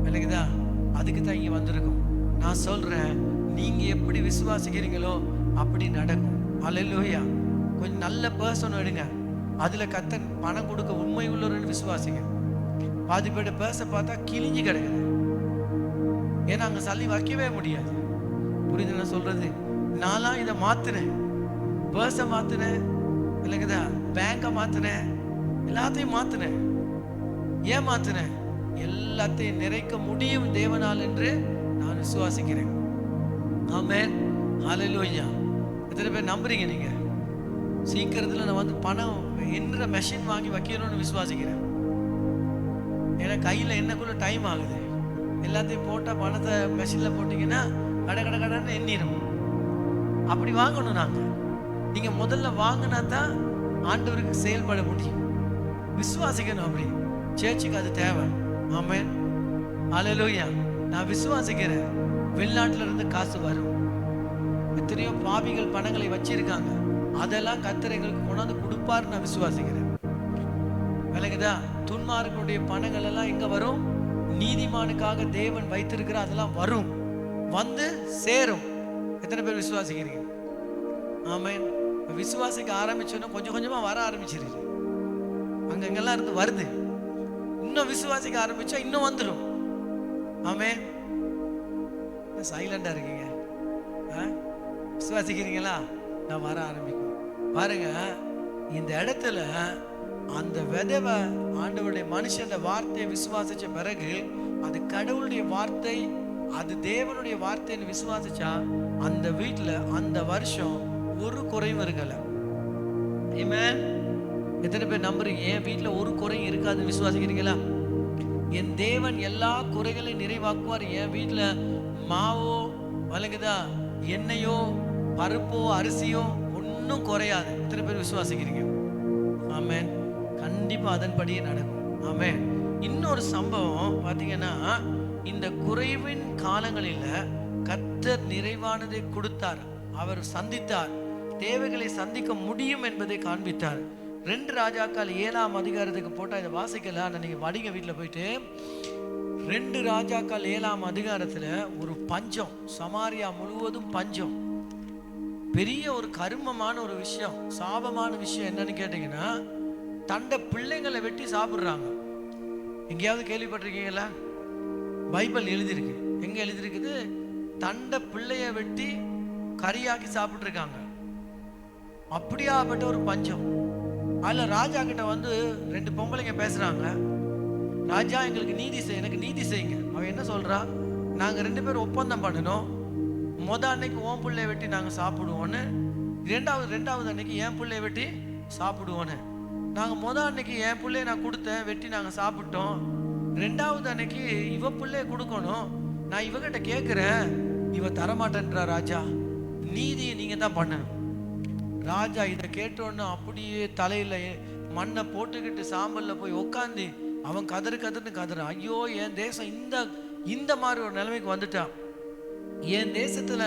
S1: இல்லைங்கதா? அதுக்கு தான் இங்க வந்திருக்கோம். நான் சொல்றேன், நீங்க எப்படி விசுவாசிக்கிறீங்களோ அப்படி நடக்கும். அல்லேலூயா. கொஞ்சம் நல்ல பர்சன் எடுங்க, அதுல கர்த்தர் பணம் கொடுக்க உண்மை உள்ளவர்னு விசுவாசிங்க. பாதி பேர் பேச பார்த்தா கிழிஞ்சு கிடக்குது. ஏன்னா அங்க சல்லி வைக்கவே முடியாது. புரியுது நான் சொல்றது? நான்லாம் இதை மாத்தினேன், பர்ஸை மாத்தினேன், இல்லைங்கதா, பேங்கை மாத்தினேன், எல்லாத்தையும் மாத்தினேன். ஏன் மாத்தினேன்? எல்லாத்தையும் நிறைக்க முடியும் தேவனால் என்று நான் விசுவாசிக்கிறேன். ஆமென். ஹல்லேலூயா. எத்தனை பேர் நம்புறீங்க? நீங்க சீக்கிரத்துல நான் வந்து பணம் என்ற மெஷின் வாங்கி வைக்கணும்னு விசுவாசிக்கிறேன். ஏன்னா கையில என்னக்குள்ள டைம் ஆகுது. எல்லாத்தையும் போட்டா பணத்தை மெஷின்ல போட்டீங்கன்னா கடன்னு எண்ணிடும். அப்படி வாங்கணும். நாங்க நீங்க முதல்ல வாங்கினா தான் ஆண்டவருக்கு செயல்பட முடியும். விசுவாசிக்கணும். அப்படி சேர்ச்சுக்கு அது தேவை. ஆமென். அல்லேலூயா. நான் விசுவாசிக்கிறேன், வெளிநாட்டுல இருந்து காசு வரும். எத்தனையோ பாவிகள் பணங்களை வச்சிருக்காங்க, அதெல்லாம் கர்த்தர் எங்களுக்கு கொண்டாந்து கொடுப்பாரு. நான் விசுவாசிக்கிறேன். விளங்குதா? துன்மார்க்கனுடைய பணங்கள் எல்லாம் எங்க வரும்? நீதிமானுக்காக தேவன் வைத்திருக்கிற அதெல்லாம் வரும், வந்து சேரும். எத்தனை பேர் விசுவாசிக்கிறீங்க? ஆமென். விசுவாசிக்க ஆரம்பிச்சோன்னா கொஞ்சம் கொஞ்சமா வர ஆரம்பிச்சிருக்கு. அங்கெல்லாம் இருந்து வருது. இன்னும் விசுவாசிக்க ஆரம்பிச்சா இன்னும் வந்துடும். ஆமென். சைலண்டா இருக்கீங்க? விசுவாசிக்கிறீங்களா? நான் வர ஆரம்பிக்கும் பாருங்க. இந்த இடத்துல அந்த விதவை ஆண்டவருடைய மனுஷன் வார்த்தையை விசுவாசிச்ச பிறகு, அது கடவுளுடைய வார்த்தை, அது தேவனுடைய வார்த்தைன்னு விசுவாசிச்சா அந்த வீட்டுல அந்த வருஷம் ஒரு குறையும் இருக்கல. ஆமென். எத்தனை பேர் நம்புறீங்க என் வீட்டுல ஒரு குறையும் இருக்காதுன்னு விசுவாசிக்கிறீங்களா? என் தேவன் எல்லா குறைகளையும் நிறைவாக்குவார். என் வீட்டுல மாவோ, வழங்குதா, எண்ணெயோ, பருப்போ, அரிசியோ ஒன்றும் குறையாது. எத்தனை பேர் விசுவாசிக்கிறீங்க? ஆமென். கண்டிப்பா அதன்படியே நடக்கும். ஆமென். இன்னொரு சம்பவம் பார்த்தீங்கன்னா, இந்த குறைவின் காலங்களில் கர்த்தர் நிறைவானதை கொடுத்தார். அவர் சந்தித்தார், தேவைகளை சந்திக்க முடியும் என்பதை காண்பித்தார். 2 ராஜாக்கள் 7ஆம் அதிகாரத்துக்கு போட்டால் இதை வாசிக்கல, ஆனால் நீங்கள் வடிங்க வீட்டில் போயிட்டு 2 ராஜாக்கள் 7ஆம் அதிகாரத்தில் ஒரு பஞ்சம், சமாரியா முழுவதும் பஞ்சம், பெரிய ஒரு கருமமான ஒரு விஷயம், சாபமான விஷயம். என்னன்னு கேட்டீங்கன்னா, தண்டை பிள்ளைங்களை வெட்டி சாப்பிட்றாங்க. எங்கேயாவது கேள்விப்பட்டிருக்கீங்களா? பைபிள் எழுதியிருக்கு. எங்க எழுதியிருக்குது? தண்டை பிள்ளைய வெட்டி கறியாக்கி சாப்பிட்ருக்காங்க. அப்படியாப்பட்ட ஒரு பஞ்சம். அதில் ராஜா கிட்ட வந்து 2 பொம்பளைங்க பேசுறாங்க. ராஜா, எங்களுக்கு நீதி செய், எனக்கு நீதி செய்யுங்க. அவன் என்ன சொல்றா? நாங்கள் 2 பேரும் ஒப்பந்தம் பண்ணணும். அன்னைக்கு உன் பிள்ளைய வெட்டி நாங்கள் சாப்பிடுவோன்னு, ரெண்டாவது அன்னைக்கு என் பிள்ளைய வெட்டி சாப்பிடுவோன்னு. நாங்கள் அன்னைக்கு என் பிள்ளைய நான் கொடுத்தேன், வெட்டி நாங்கள் சாப்பிட்டோம். 2வது அன்னைக்கு இவ பிள்ளைய கொடுக்கணும். நான் இவகிட்ட கேட்குறேன், இவ தரமாட்டேன்றா. ராஜா, நீதியை நீங்க தான் பண்ணணும். ராஜா இதை கேட்டோன்னு அப்படியே தலையில மண்ணை போட்டுக்கிட்டு சாம்பல்ல போய் உட்காந்து அவன் கதறுன்னு கதறான். ஐயோ, என் தேசம் இந்த மாதிரி ஒரு நிலைமைக்கு வந்துட்டான். என் தேசத்துல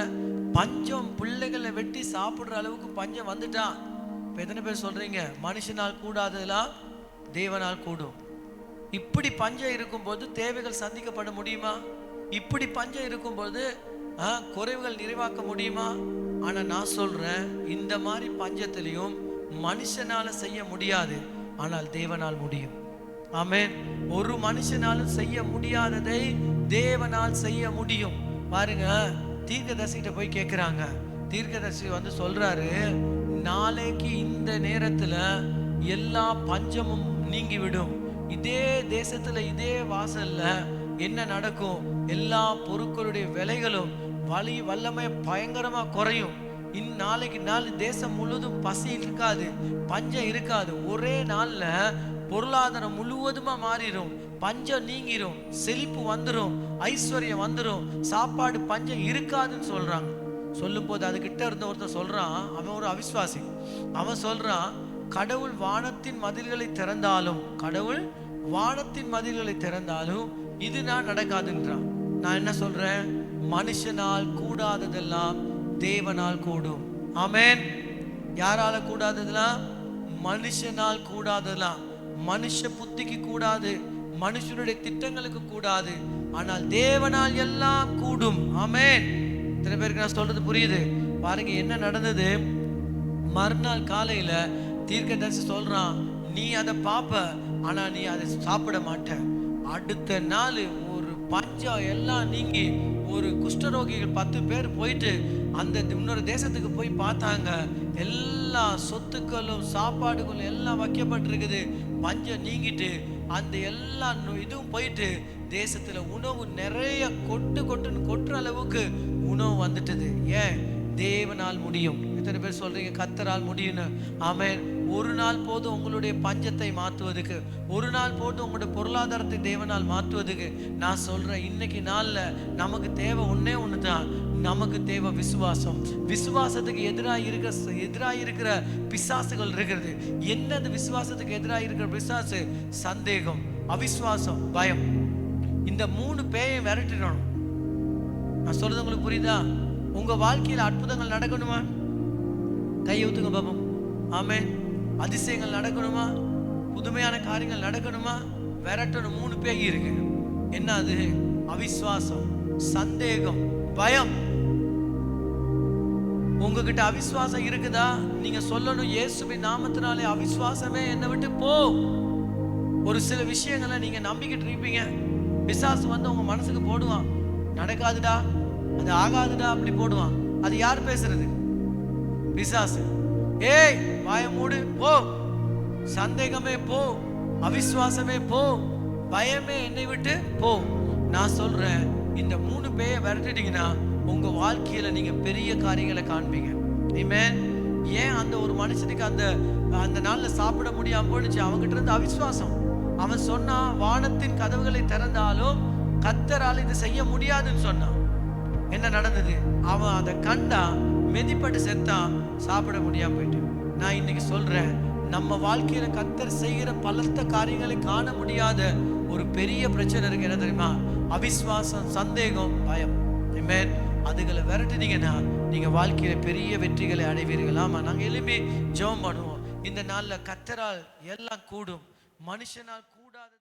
S1: பஞ்சம், பிள்ளைகளை வெட்டி சாப்பிடுற அளவுக்கு பஞ்சம் வந்துட்டான். இப்ப எத்தனை பேர் சொல்றீங்க, மனுஷனால் கூடாததெல்லாம் தேவனால் கூடும்? இப்படி பஞ்சம் இருக்கும்போது தேவைகள் சந்திக்கப்பட முடியுமா? இப்படி பஞ்சம் இருக்கும்போது குறைவுகள் நிறைவாக்க முடியுமா? ஆனா நான் சொல்றேன், இந்த மாதிரி பஞ்சத்திலையும் மனுஷனால செய்ய முடியாது, ஆனால் தேவனால் முடியும். ஆமென். ஒரு மனுஷனாலும் செய்ய முடியாததை தேவனால் செய்ய முடியும். பாருங்க, தீர்க்கதரிசிகிட்ட போய் கேட்கிறாங்க. தீர்க்கதரிசி வந்து சொல்றாரு, நாளைக்கு இந்த நேரத்துல எல்லா பஞ்சமும் நீங்கிவிடும். இதே தேசத்துல, இதே வாசல்ல என்ன நடக்கும்? எல்லா பொருட்களுடைய விலைகளும் வல்லமை பயங்கரமா குறையும். இந்நாளைக்கு நாள் தேசம் முழுவதும் பசி இருக்காது, பஞ்சம் இருக்காது. ஒரே நாள்ல பொருளாதாரம் முழுவதுமா மாறிடும், பஞ்சம் நீங்கிரும், செழிப்பு வந்துடும், ஐஸ்வர்யம் வந்துடும், சாப்பாடு பஞ்சம் இருக்காதுன்னு சொல்றாங்க. சொல்லும் போது அதுகிட்ட இருந்த ஒருத்தர் சொல்றான், அவன் ஒரு அவிசுவாசி. அவன் சொல்றான், கடவுள் வானத்தின் மதில்களை திறந்தாலும், கடவுள் வானத்தின் மதில்களை திறந்தாலும் இது நான் நடக்காதுன்றான். நான் என்ன சொல்றேன்? மனுஷனால் கூடாததெல்லாம் தேவனால் கூடும். ஆமென். யாரால கூடாததெல்லாம்? மனுஷனால் கூடாததெல்லாம். மனுஷ புத்திக்கு கூடாது, மனுஷனுடைய திட்டங்களுக்கு கூடாது, ஆனால் தேவனால் எல்லாம் கூடும். ஆமென். இத்தனை பேருக்கு நான் சொல்றது புரியுது? பாருங்க என்ன நடந்தது. மறுநாள் காலையில தீர்க்கதரிசி சொல்றான், நீ அதை பாப்ப, ஆனா நீ அதை சாப்பிட மாட்ட. அடுத்த நாள் ஒரு பஞ்சம் எல்லாம் நீங்கி ஒரு குஷ்டரோகிகள் 10 பேர் போயிட்டு அந்த இன்னொரு தேசத்துக்கு போய் பார்த்தாங்க. எல்லா சொத்துக்களும் சாப்பாடுகளும் எல்லாம் வைக்கப்பட்டிருக்குது. பஞ்சம் நீங்கிட்டு அந்த எல்லா இதுவும் போயிட்டு தேசத்துல உணவு நிறைய கொட்டுன்னு கொட்டுற அளவுக்கு உணவு வந்துட்டது. ஏன்? தேவனால் முடியும். எத்தனை பேர் சொல்றீங்க கர்த்தரால் முடியும்னு? ஆமென். ஒரு நாள் போதும் உங்களுடைய பஞ்சத்தை மாற்றுவதுக்கு, ஒரு நாள் போதும் உங்களுடைய பொருளாதாரத்தை தேவனால் மாற்றுவதுக்கு. நான் சொல்றேன், இன்னைக்கு நாள்ல நமக்கு தேவை ஒன்னே ஒண்ணுதான். நமக்கு தேவை விசுவாசம். விசுவாசத்துக்கு எதிராக இருக்கிற பிசாசுகள் இருக்கிறது. என்னது விசுவாசத்துக்கு எதிராக இருக்கிற பிசாசு? சந்தேகம், அவிசுவாசம், பயம். இந்த 3 பேயை விரட்டிடணும். நான் சொல்றது உங்களுக்கு புரியுதா? உங்க வாழ்க்கையில் அற்புதங்கள் நடக்கணுமா? கையை ஊத்துங்க பாப்போம். ஆமென். அதிசயங்கள் நடக்கணுமா? புதுமையான காரியங்கள் நடக்கணுமா? விரட்டணும். 3 பேய் இருக்கு. என்ன அது? அவிசுவாசம், சந்தேகம், பயம். உங்ககிட்ட அவிசுவாசம் இருக்குதா? நீங்க சொல்லணும், இயேசுவின் நாமத்தினாலே அவிசுவாசமே என்னை விட்டு போ. ஒரு சில விஷயங்களை நீங்க நம்பிக்கிட்டு இருப்பீங்க. பிசாசு வந்து உங்க மனசுக்கு போடுவான், நடக்காதுடா, அது ஆகாதுடா, அப்படி போடுவான். அது யார் பேசுறது? பிசாசு. ஏய், வாயை மூடு, போ. சந்தேகமே போ, அவிசுவாசமே போ, பயமே என்னை விட்டு போ. நான் சொல்றேன், இந்த 3 பேயை விரட்டிட்டீங்கன்னா உங்க வாழ்க்கையில நீங்க பெரிய காரியங்களை காண்பீங்க. ஆமென். ஏன் அந்த ஒரு மனுஷனுக்கு அந்த நாள்ல சாப்பிட முடியாம போயிடுச்சு? அவங்கிட்ட இருந்து அவிசுவாசம். அவன் சொன்னா, வானத்தின் கதவுகளை திறந்தாலும் கர்த்தரால் இது செய்ய முடியாதுன்னு சொன்னான். என்ன நடந்தது? அவன் அதை கண்டா, மெதிப்பட்டு செத்தா சாப்பிட முடியாம போயிட்டு. நான் இன்னைக்கு சொல்றேன், நம்ம வாழ்க்கையில கர்த்தர் செய்கிற பலத்த காரியங்களை காண முடியாத ஒரு பெரிய பிரச்சனை இருக்கு. என்ன தெரியுமா? அவிசுவாசம், சந்தேகம், பயம். ஆமென். அதுகளை விரட்டுனீங்கன்னா நீங்க வாழ்க்கையில பெரிய வெற்றிகளை அடைவீர்கள். ஆமா, நாங்க எழுப்பி ஜெபம் பண்ணுவோம். இந்த நாள்ல கர்த்தரால் எல்லாம் கூடும், மனுஷனால்